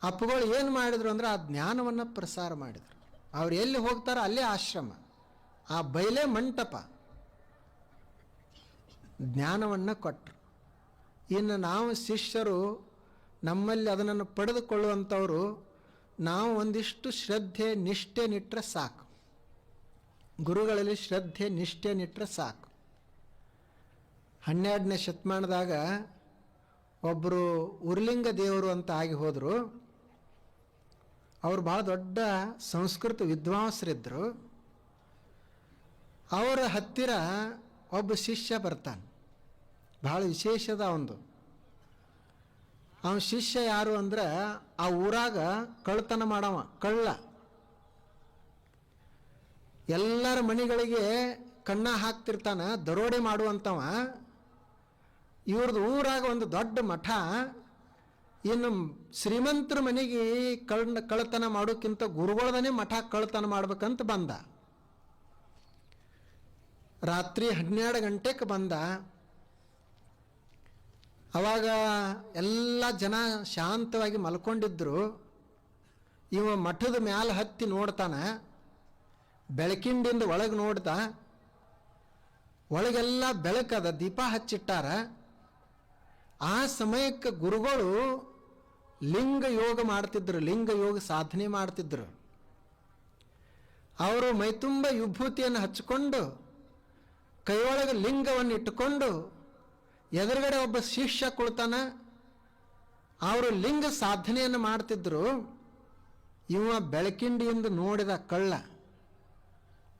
ಅಪ್ಪಗಳು ಏನು ಮಾಡಿದ್ರು ಅಂದರೆ ಆ ಜ್ಞಾನವನ್ನು ಪ್ರಸಾರ ಮಾಡಿದರು. ಅವ್ರು ಎಲ್ಲಿ ಹೋಗ್ತಾರೋ ಅಲ್ಲೇ ಆಶ್ರಮ, ಆ ಬಯಲೇ ಮಂಟಪ, ಜ್ಞಾನವನ್ನು ಕೊಟ್ಟರು. ಇನ್ನು ನಾವು ಶಿಷ್ಯರು ನಮ್ಮಲ್ಲಿ ಅದನ್ನು ಪಡೆದುಕೊಳ್ಳುವಂಥವರು ನಾವು ಒಂದಿಷ್ಟು ಶ್ರದ್ಧೆ ನಿಷ್ಠೆ ನಿಟ್ಟರೆ ಸಾಕು. ಗುರುಗಳಲ್ಲಿ ಶ್ರದ್ಧೆ ನಿಷ್ಠೆ ನಿಟ್ಟರೆ ಸಾಕು. 12ನೇ ಶತಮಾನದಾಗ ಒಬ್ಬರು ಉರ್ಲಿಂಗ ದೇವರು ಅಂತ ಆಗಿ ಹೋದರು. ಅವರು ಭಾಳ ದೊಡ್ಡ ಸಂಸ್ಕೃತ ವಿದ್ವಾಂಸರಿದ್ದರು. ಅವರ ಹತ್ತಿರ ಒಬ್ಬ ಶಿಷ್ಯ ಬರ್ತಾನೆ, ಭಾಳ ವಿಶೇಷದ ಅವನ ಶಿಷ್ಯ ಯಾರು ಅಂದ್ರೆ ಆ ಊರಾಗ ಕಳ್ಳತನ ಮಾಡವ, ಕಳ್ಳ. ಎಲ್ಲರ ಮನೆಗಳಿಗೆ ಕಣ್ಣ ಹಾಕ್ತಿರ್ತಾನೆ, ದರೋಡೆ ಮಾಡುವಂಥವ. ಇವ್ರದ್ದು ಊರಾಗ ಒಂದು ದೊಡ್ಡ ಮಠ. ಇನ್ನು ಶ್ರೀಮಂತರ ಮನೆಗೆ ಕಳ್ಳತನ ಮಾಡೋಕ್ಕಿಂತ ಗುರುಗಳದನೇ ಮಠ ಕಳ್ಳತನ ಮಾಡ್ಬೇಕಂತ ಬಂದ. ರಾತ್ರಿ 12 ಗಂಟೆಗೆ ಬಂದ. ಅವಾಗ ಎಲ್ಲ ಜನ ಶಾಂತವಾಗಿ ಮಲ್ಕೊಂಡಿದ್ರು. ಇವ ಮಠದ ಮ್ಯಾಲೆ ಹತ್ತಿ ನೋಡ್ತಾನೆ, ಬೆಳಕಿಂಡಿಂದ ಒಳಗೆ ನೋಡ್ದ. ಒಳಗೆಲ್ಲ ಬೆಳಕದ, ದೀಪ ಹಚ್ಚಿಟ್ಟಾರ. ಆ ಸಮಯಕ್ಕೆ ಗುರುಗಳು ಲಿಂಗ ಯೋಗ ಮಾಡ್ತಿದ್ರು, ಲಿಂಗ ಯೋಗ ಸಾಧನೆ ಮಾಡ್ತಿದ್ರು. ಅವರು ಮೈತುಂಬ ವಿಭೂತಿಯನ್ನು ಹಚ್ಚಿಕೊಂಡು ಕೈಯೊಳಗೆ ಲಿಂಗವನ್ನು ಇಟ್ಟುಕೊಂಡು ಎದುರುಗಡೆ ಒಬ್ಬ ಶಿಷ್ಯ ಕುಳ್ತಾನ. ಅವರು ಲಿಂಗ ಸಾಧನೆಯನ್ನು ಮಾಡ್ತಿದ್ರು. ಇವ ಬೆಳಕಿಂಡಿಯಿಂದ ನೋಡಿದ ಕಳ್ಳ.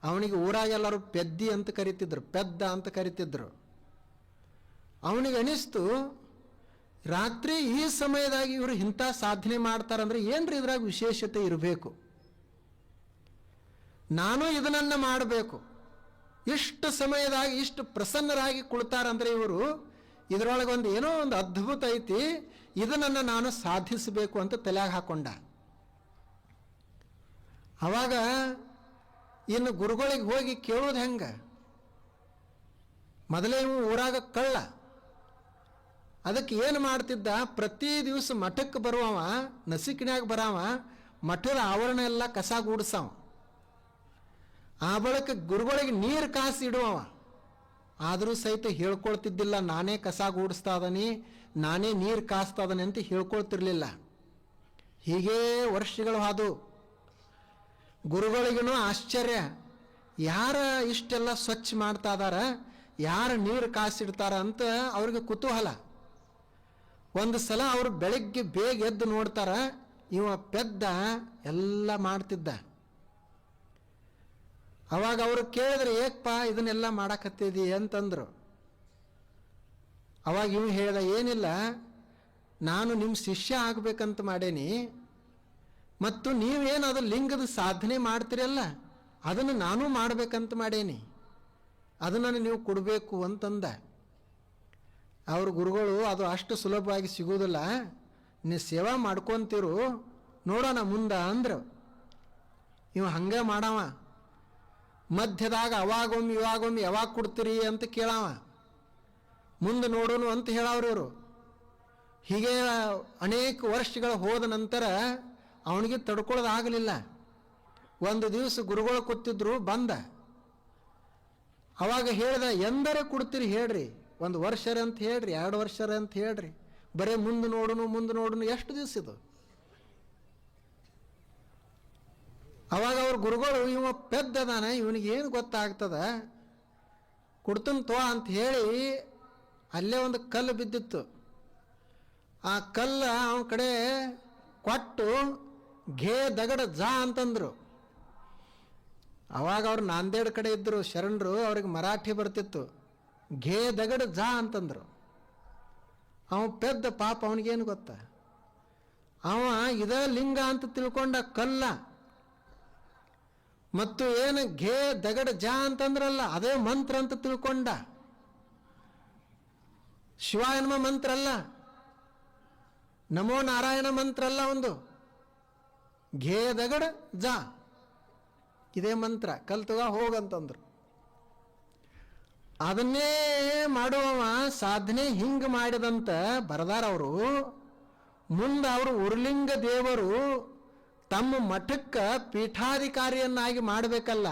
ಅವನಿಗೆ ಊರಾಗೆಲ್ಲರೂ ಪೆದ್ದಿ ಅಂತ ಕರಿತಿದ್ರು, ಪೆದ್ದ ಅಂತ ಕರಿತಿದ್ರು. ಅವನಿಗೆ ಅನಿಸ್ತು, ರಾತ್ರಿ ಈ ಸಮಯದಾಗಿ ಇವರು ಇಂಥ ಸಾಧನೆ ಮಾಡ್ತಾರಂದ್ರೆ ಏನ್ರಿ ಇದ್ರಾಗ ವಿಶೇಷತೆ ಇರಬೇಕು, ನಾನು ಇದನ್ನು ಮಾಡಬೇಕು. ಇಷ್ಟು ಸಮಯದಾಗ ಇಷ್ಟು ಪ್ರಸನ್ನರಾಗಿ ಕುಳಿತಾರಂದ್ರೆ ಇವರು ಇದರೊಳಗೆ ಒಂದು ಏನೋ ಒಂದು ಅದ್ಭುತ ಐತಿ, ಇದನ್ನು ನಾನು ಸಾಧಿಸಬೇಕು ಅಂತ ತಲೆಯಾಗ ಹಾಕೊಂಡ. ಅವಾಗ ಇನ್ನು ಗುರುಗಳಿಗೆ ಹೋಗಿ ಕೇಳೋದು ಹೆಂಗೆ? ಮೊದಲೇ ಇವು ಊರಾಗ ಕಳ್ಳ. ಅದಕ್ಕೆ ಏನು ಮಾಡ್ತಿದ್ದ, ಪ್ರತಿ ದಿವಸ ಮಠಕ್ಕೆ ಬರುವವ, ನಸಿಕಿನ್ಯಾಗ ಬರಾವ, ಮಠದ ಆವರಣ ಎಲ್ಲ ಕಸ ಗೂಡಿಸವ. ಆ ಬಳಿಕ ಗುರುಗಳಿಗೆ ನೀರು ಕಾಸಿ ಇಡುವವ. ಆದರೂ ಸಹಿತ ಹೇಳ್ಕೊಳ್ತಿದ್ದಿಲ್ಲ, ನಾನೇ ಕಸ ಗೂಡಿಸ್ತಾ ಇದನಿ, ನಾನೇ ನೀರು ಕಾಸ್ತಾ ಇದನಿ ಅಂತ ಹೇಳ್ಕೊಳ್ತಿರ್ಲಿಲ್ಲ. ಹೀಗೇ ವರ್ಷಗಳು ಹಾದು. ಗುರುಗಳಿಗೂ ಆಶ್ಚರ್ಯ, ಯಾರ ಇಷ್ಟೆಲ್ಲ ಸ್ವಚ್ಛ ಮಾಡ್ತಾ ಇದಾರ, ಯಾರು ನೀರು ಕಾಸಿಡ್ತಾರ ಅಂತ ಅವ್ರಿಗೆ ಕುತೂಹಲ. ಒಂದು ಸಲ ಅವರು ಬೆಳಗ್ಗೆ ಬೇಗ ಎದ್ದು ನೋಡ್ತಾರ, ಇವ ಪೆದ್ದ ಎಲ್ಲ ಮಾಡ್ತಿದ್ದ. ಅವಾಗ ಅವರು ಕೇಳಿದ್ರೆ, ಏಕಪ್ಪ ಇದನ್ನೆಲ್ಲ ಮಾಡಕತ್ತಿದಿ ಅಂತಂದ್ರು. ಅವಾಗ ಇವ್ ಹೇಳ್ದ, ಏನಿಲ್ಲ, ನಾನು ನಿಮ್ಮ ಶಿಷ್ಯ ಆಗ್ಬೇಕಂತ ಮಾಡೇನಿ, ಮತ್ತು ನೀವೇನು ಅದು ಲಿಂಗದ ಸಾಧನೆ ಮಾಡ್ತೀರಲ್ಲ ಅದನ್ನು ನಾನು ಮಾಡಬೇಕಂತ ಮಾಡೇನಿ, ಅದನ್ನು ನೀವು ಕೊಡಬೇಕು ಅಂತಂದ. ಅವ್ರ ಗುರುಗಳು, ಅದು ಅಷ್ಟು ಸುಲಭವಾಗಿ ಸಿಗೋದಿಲ್ಲ, ನೀವು ಸೇವಾ ಮಾಡ್ಕೊತಿರು, ನೋಡೋಣ ಮುಂದೆ ಅಂದ್ರು. ಇವ ಹಂಗೆ ಮಾಡವ. ಮಧ್ಯದಾಗ ಅವಾಗೊಮ್ಮೆ ಇವಾಗೊಮ್ಮೆ ಯಾವಾಗ ಕೊಡ್ತೀರಿ ಅಂತ ಕೇಳವ. ಮುಂದೆ ನೋಡೋನು ಅಂತ ಹೇಳವ್ರು ಇವರು. ಹೀಗೆ ಅನೇಕ ವರ್ಷಗಳು ಹೋದ ನಂತರ ಅವನಿಗೆ ತಡ್ಕೊಳ್ಳೋದಾಗಲಿಲ್ಲ. ಒಂದು ದಿವಸ ಗುರುಗಳು ಕೂತಿದ್ರು, ಬಂದ. ಅವಾಗ ಹೇಳ್ದ, ಎಂದರೆ ಕೊಡ್ತೀರಿ ಹೇಳ್ರಿ, 1 ವರ್ಷರ ಅಂತ ಹೇಳ್ರಿ, 2 ವರ್ಷರ ಅಂತ ಹೇಳ್ರಿ, ಬರೀ ಮುಂದೆ ನೋಡೋನು ಎಷ್ಟು ದಿವಸ ಇದು? ಅವಾಗ ಅವ್ರ ಗುರುಗಳು, ಇವ ಪೆದ್ದದಾನ, ಇವನಿಗೆ ಏನು ಗೊತ್ತಾಗ್ತದ, ಕೊಡ್ತನ್ ತೋ ಅಂತ ಹೇಳಿ ಅಲ್ಲೇ ಒಂದು ಕಲ್ಲು ಬಿದ್ದಿತ್ತು. ಆ ಕಲ್ಲು ಅವನ ಕಡೆ ಕೊಟ್ಟು ಘೇ ದಗಡ ಜಾ ಅಂತಂದ್ರು. ಅವಾಗ ಅವ್ರು ನಾಂದೇಡ್ ಕಡೆ ಇದ್ದರು ಶರಣರು, ಅವ್ರಿಗೆ ಮರಾಠಿ ಬರ್ತಿತ್ತು. ಘೇ ದಗಡ ಜಾ ಅಂತಂದ್ರು. ಅವ ಪೆದ್ದ ಪಾಪ, ಅವನಿಗೇನು ಗೊತ್ತ? ಅವ ಇದ ಲಿಂಗ ಅಂತ ತಿಳ್ಕೊಂಡ ಕಲ್ಲ. ಮತ್ತು ಏನು ಘೇ ದಗಡ ಜಾ ಅಂತಂದ್ರಲ್ಲ, ಅದೇ ಮಂತ್ರ ಅಂತ ತಿಳ್ಕೊಂಡ. ಶಿವ ಎನ್ನುವ ಮಂತ್ರ ಅಲ್ಲ, ನಮೋ ನಾರಾಯಣ ಮಂತ್ರ ಅಲ್ಲ, ಒಂದು ಘೇ ದಗಡ ಜಾ ಇದೇ ಮಂತ್ರ, ಕಲ್ತುಗ ಹೋಗಂತಂದ್ರು. ಅದನ್ನೇ ಮಾಡುವವ ಸಾಧನೆ ಹಿಂಗೆ ಮಾಡಿದಂತ ಬರದಾರ ಅವರು. ಮುಂದೆ ಅವರು ಉರ್ಲಿಂಗ ದೇವರು ತಮ್ಮ ಮಠಕ್ಕೆ ಪೀಠಾಧಿಕಾರಿಯನ್ನಾಗಿ ಮಾಡಬೇಕಲ್ಲ,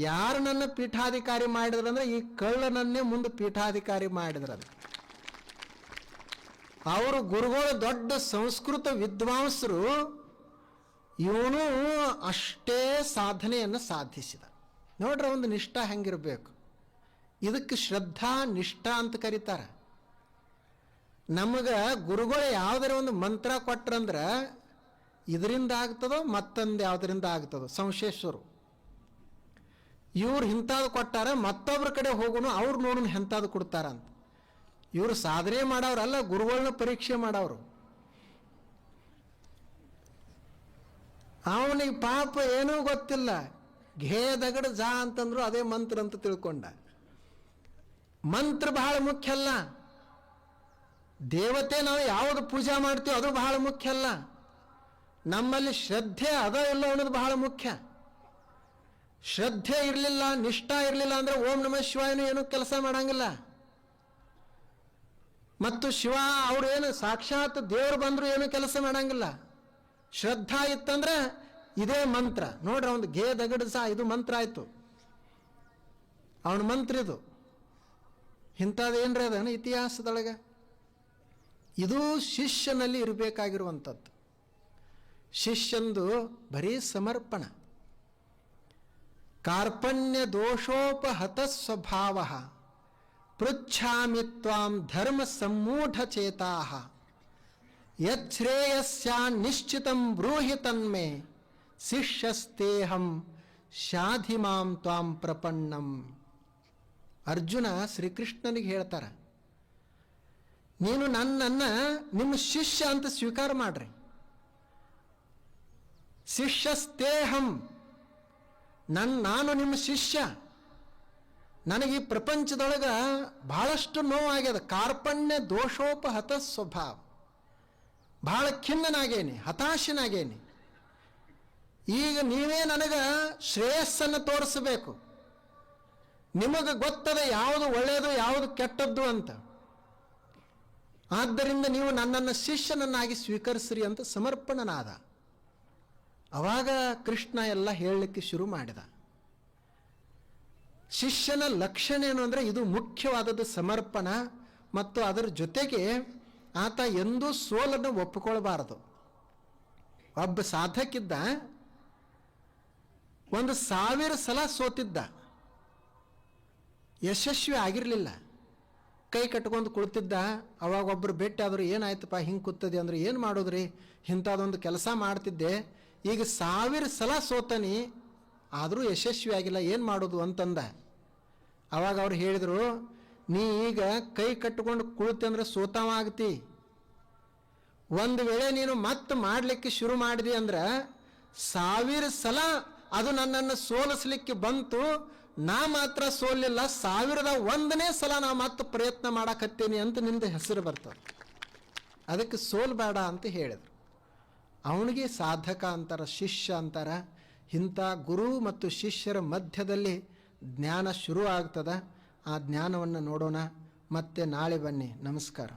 ಯಾರು ನನ್ನ ಪೀಠಾಧಿಕಾರಿ ಮಾಡಿದ್ರಂದ್ರೆ ಈ ಕಳ್ಳನನ್ನೇ ಮುಂದೆ ಪೀಠಾಧಿಕಾರಿ ಮಾಡಿದ್ರದ. ಅವರು ಗುರುಗಳು ದೊಡ್ಡ ಸಂಸ್ಕೃತ ವಿದ್ವಾಂಸರು, ಇವನು ಅಷ್ಟೇ ಸಾಧನೆಯನ್ನು ಸಾಧಿಸಿದ. ನೋಡ್ರ, ಒಂದು ನಿಷ್ಠಾ ಹೆಂಗಿರಬೇಕು. ಇದಕ್ಕೆ ಶ್ರದ್ಧಾ ನಿಷ್ಠಾ ಅಂತ ಕರೀತಾರೆ. ನಮಗೆ ಗುರುಗಳು ಯಾವುದರ ಒಂದು ಮಂತ್ರ ಕೊಟ್ರಂದ್ರೆ ಇದರಿಂದ ಆಗ್ತದೋ ಮತ್ತೊಂದು ಯಾವುದರಿಂದ ಆಗ್ತದೋ ಸಂಶೇಶ್ವರು. ಇವ್ರು ಇಂಥದ್ದು ಕೊಟ್ಟಾರ, ಮತ್ತೊಬ್ಬರ ಕಡೆ ಹೋಗೋನು, ಅವ್ರು ನೋಡೋನು ಎಂಥದ್ದು ಕೊಡ್ತಾರಂತ. ಇವರು ಸಾಧನೆ ಮಾಡೋರಲ್ಲ, ಗುರುಗಳನ್ನ ಪರೀಕ್ಷೆ ಮಾಡೋರು. ಅವನಿಗೆ ಪಾಪ ಏನೂ ಗೊತ್ತಿಲ್ಲ, ಘೇ ದಗಡ ಜಾ ಅಂತಂದ್ರು ಅದೇ ಮಂತ್ರ ಅಂತ ತಿಳ್ಕೊಂಡ. ಮಂತ್ರ ಬಹಳ ಮುಖ್ಯ ಅಲ್ಲ, ದೇವತೆ ನಾವು ಯಾವುದು ಪೂಜೆ ಮಾಡ್ತೀವಿ ಅದು ಬಹಳ ಮುಖ್ಯ ಅಲ್ಲ, ನಮ್ಮಲ್ಲಿ ಶ್ರದ್ಧೆ ಅದ ಇಲ್ಲ ಅನ್ನೋದು ಬಹಳ ಮುಖ್ಯ. ಶ್ರದ್ಧೆ ಇರಲಿಲ್ಲ, ನಿಷ್ಠಾ ಇರಲಿಲ್ಲ ಅಂದ್ರೆ ಓಂ ನಮಃ ಶಿವಾಯನು ಏನು ಕೆಲಸ ಮಾಡಂಗಿಲ್ಲ. ಮತ್ತು ಶಿವ ಅವರು ಏನು ಸಾಕ್ಷಾತ್ ದೇವರು ಬಂದ್ರು ಏನು ಕೆಲಸ ಮಾಡಂಗಿಲ್ಲ. ಶ್ರದ್ಧಾ ಇತ್ತಂದ್ರೆ ಇದೇ ಮಂತ್ರ. ನೋಡ್ರಿ, ಒಂದು ಘೇ ದಗಡ ಸಹ ಇದು ಮಂತ್ರ ಆಯ್ತು, ಅವನ ಮಂತ್ರ ಇದು. ಇಂಥದ್ದೇನ್ರಿ ಅದನ್ನು ಇತಿಹಾಸದೊಳಗೆ ಇದು ಶಿಷ್ಯನಲ್ಲಿ ಇರಬೇಕಾಗಿರುವಂಥದ್ದು. ಶಿಷ್ಯಂದು ಬರೀ ಸಮರ್ಪಣ. ಕಾರ್ಪಣ್ಯ ದೋಷೋಪಹತ ಸ್ವಭಾವ ಪೃಚ್ಛಾಮಿ ತ್ವಾಂ ಧರ್ಮ ಸಮ್ಮೂಢ ಚೇತಾ ಯಚ್ಛ್ರೇಯಸ್ಯಾ ನಿಶ್ಚಿತಂ ಬ್ರೂಹಿ ತನ್ಮೇ ಶಿಷ್ಯಸ್ತೇಹಂ ಶಾಧಿಮಾಂ ತ್ವಾಂ ಪ್ರಪನ್ನಂ. ಅರ್ಜುನ ಶ್ರೀಕೃಷ್ಣನಿಗೆ ಹೇಳ್ತಾರ, ನೀನು ನನ್ನನ್ನು ನಿಮ್ಮ ಶಿಷ್ಯ ಅಂತ ಸ್ವೀಕಾರ ಮಾಡ್ರಿ. ಶಿಷ್ಯಸ್ತೇಹಂ, ನಾನು ನಿಮ್ಮ ಶಿಷ್ಯ. ನನಗೆ ಈ ಪ್ರಪಂಚದೊಳಗೆ ಬಹಳಷ್ಟು ನೋವಾಗ್ಯದ. ಕಾರ್ಪಣ್ಯ ದೋಷೋಪಹತ ಸ್ವಭಾವ, ಬಹಳ ಖಿನ್ನನಾಗೇನಿ, ಹತಾಶನಾಗೇನಿ. ಈಗ ನೀವೇ ನನಗೆ ಶ್ರೇಯಸ್ಸನ್ನು ತೋರಿಸಬೇಕು, ನಿಮಗೆ ಗೊತ್ತದ ಯಾವುದು ಒಳ್ಳೆಯದು ಯಾವುದು ಕೆಟ್ಟದ್ದು ಅಂತ. ಆದ್ದರಿಂದ ನೀವು ನನ್ನನ್ನು ಶಿಷ್ಯನನ್ನಾಗಿ ಸ್ವೀಕರಿಸ್ರಿ ಅಂತ ಸಮರ್ಪಣನಾದ. ಅವಾಗ ಕೃಷ್ಣ ಎಲ್ಲ ಹೇಳಲಿಕ್ಕೆ ಶುರು ಮಾಡಿದ. ಶಿಷ್ಯನ ಲಕ್ಷಣ ಏನು ಅಂದರೆ ಇದು ಮುಖ್ಯವಾದದ್ದು, ಸಮರ್ಪಣ. ಮತ್ತು ಅದರ ಜೊತೆಗೆ ಆತ ಎಂದೂ ಸೋಲನ್ನು ಒಪ್ಪಿಕೊಳ್ಬಾರದು. ಒಬ್ಬ ಸಾಧಕಿದ್ದ, 1000 ಸಲ ಸೋತಿದ್ದ, ಯಶಸ್ವಿ ಆಗಿರಲಿಲ್ಲ, ಕೈ ಕಟ್ಕೊಂಡು ಕುಳಿತಿದ್ದ. ಅವಾಗ ಒಬ್ಬರು ಭೇಟಿ ಆದರು, ಏನಾಯ್ತಪ್ಪ ಹಿಂಗೆ ಕೂತದೆ ಅಂದ್ರೆ, ಏನು ಮಾಡೋದ್ರಿ, ಇಂಥದ್ದೊಂದು ಕೆಲಸ ಮಾಡ್ತಿದ್ದೆ, ಈಗ 1000 ಸಲ ಸೋತನಿ ಆದರೂ ಯಶಸ್ವಿ ಆಗಿಲ್ಲ, ಏನು ಮಾಡೋದು ಅಂತಂದ. ಅವಾಗ ಅವ್ರು ಹೇಳಿದರು, ನೀ ಈಗ ಕೈ ಕಟ್ಟಿಕೊಂಡು ಕುಳಿತೆ ಅಂದ್ರೆ ಸೋತಾವ ಆಗ್ತಿ. ಒಂದು ವೇಳೆ ನೀನು ಮತ್ತೆ ಮಾಡಲಿಕ್ಕೆ ಶುರು ಮಾಡಿದೆ ಅಂದ್ರೆ 1000 ಸಲ ಅದು ನನ್ನನ್ನು ಸೋಲಿಸ್ಲಿಕ್ಕೆ ಬಂತು, ನಾ ಮಾತ್ರ ಸೋಲಿಲ್ಲ, 1001ನೇ ಸಲ ನಾ ಮತ್ತೆ ಪ್ರಯತ್ನ ಮಾಡಕತ್ತೀನಿ ಅಂತ ನಿಂದ ಹೆಸರು ಬರ್ತದೆ. ಅದಕ್ಕೆ ಸೋಲ್ಬೇಡ ಅಂತ ಹೇಳಿದರು. ಅವನಿಗೆ ಸಾಧಕ ಅಂತಾರ, ಶಿಷ್ಯ ಅಂತಾರ. ಇಂಥ ಗುರು ಮತ್ತು ಶಿಷ್ಯರ ಮಧ್ಯದಲ್ಲಿ ಜ್ಞಾನ ಶುರು ಆಗ್ತದ. ಆ ಜ್ಞಾನವನ್ನು ನೋಡೋಣ. ಮತ್ತೆ ನಾಳೆ ಬನ್ನಿ. ನಮಸ್ಕಾರ.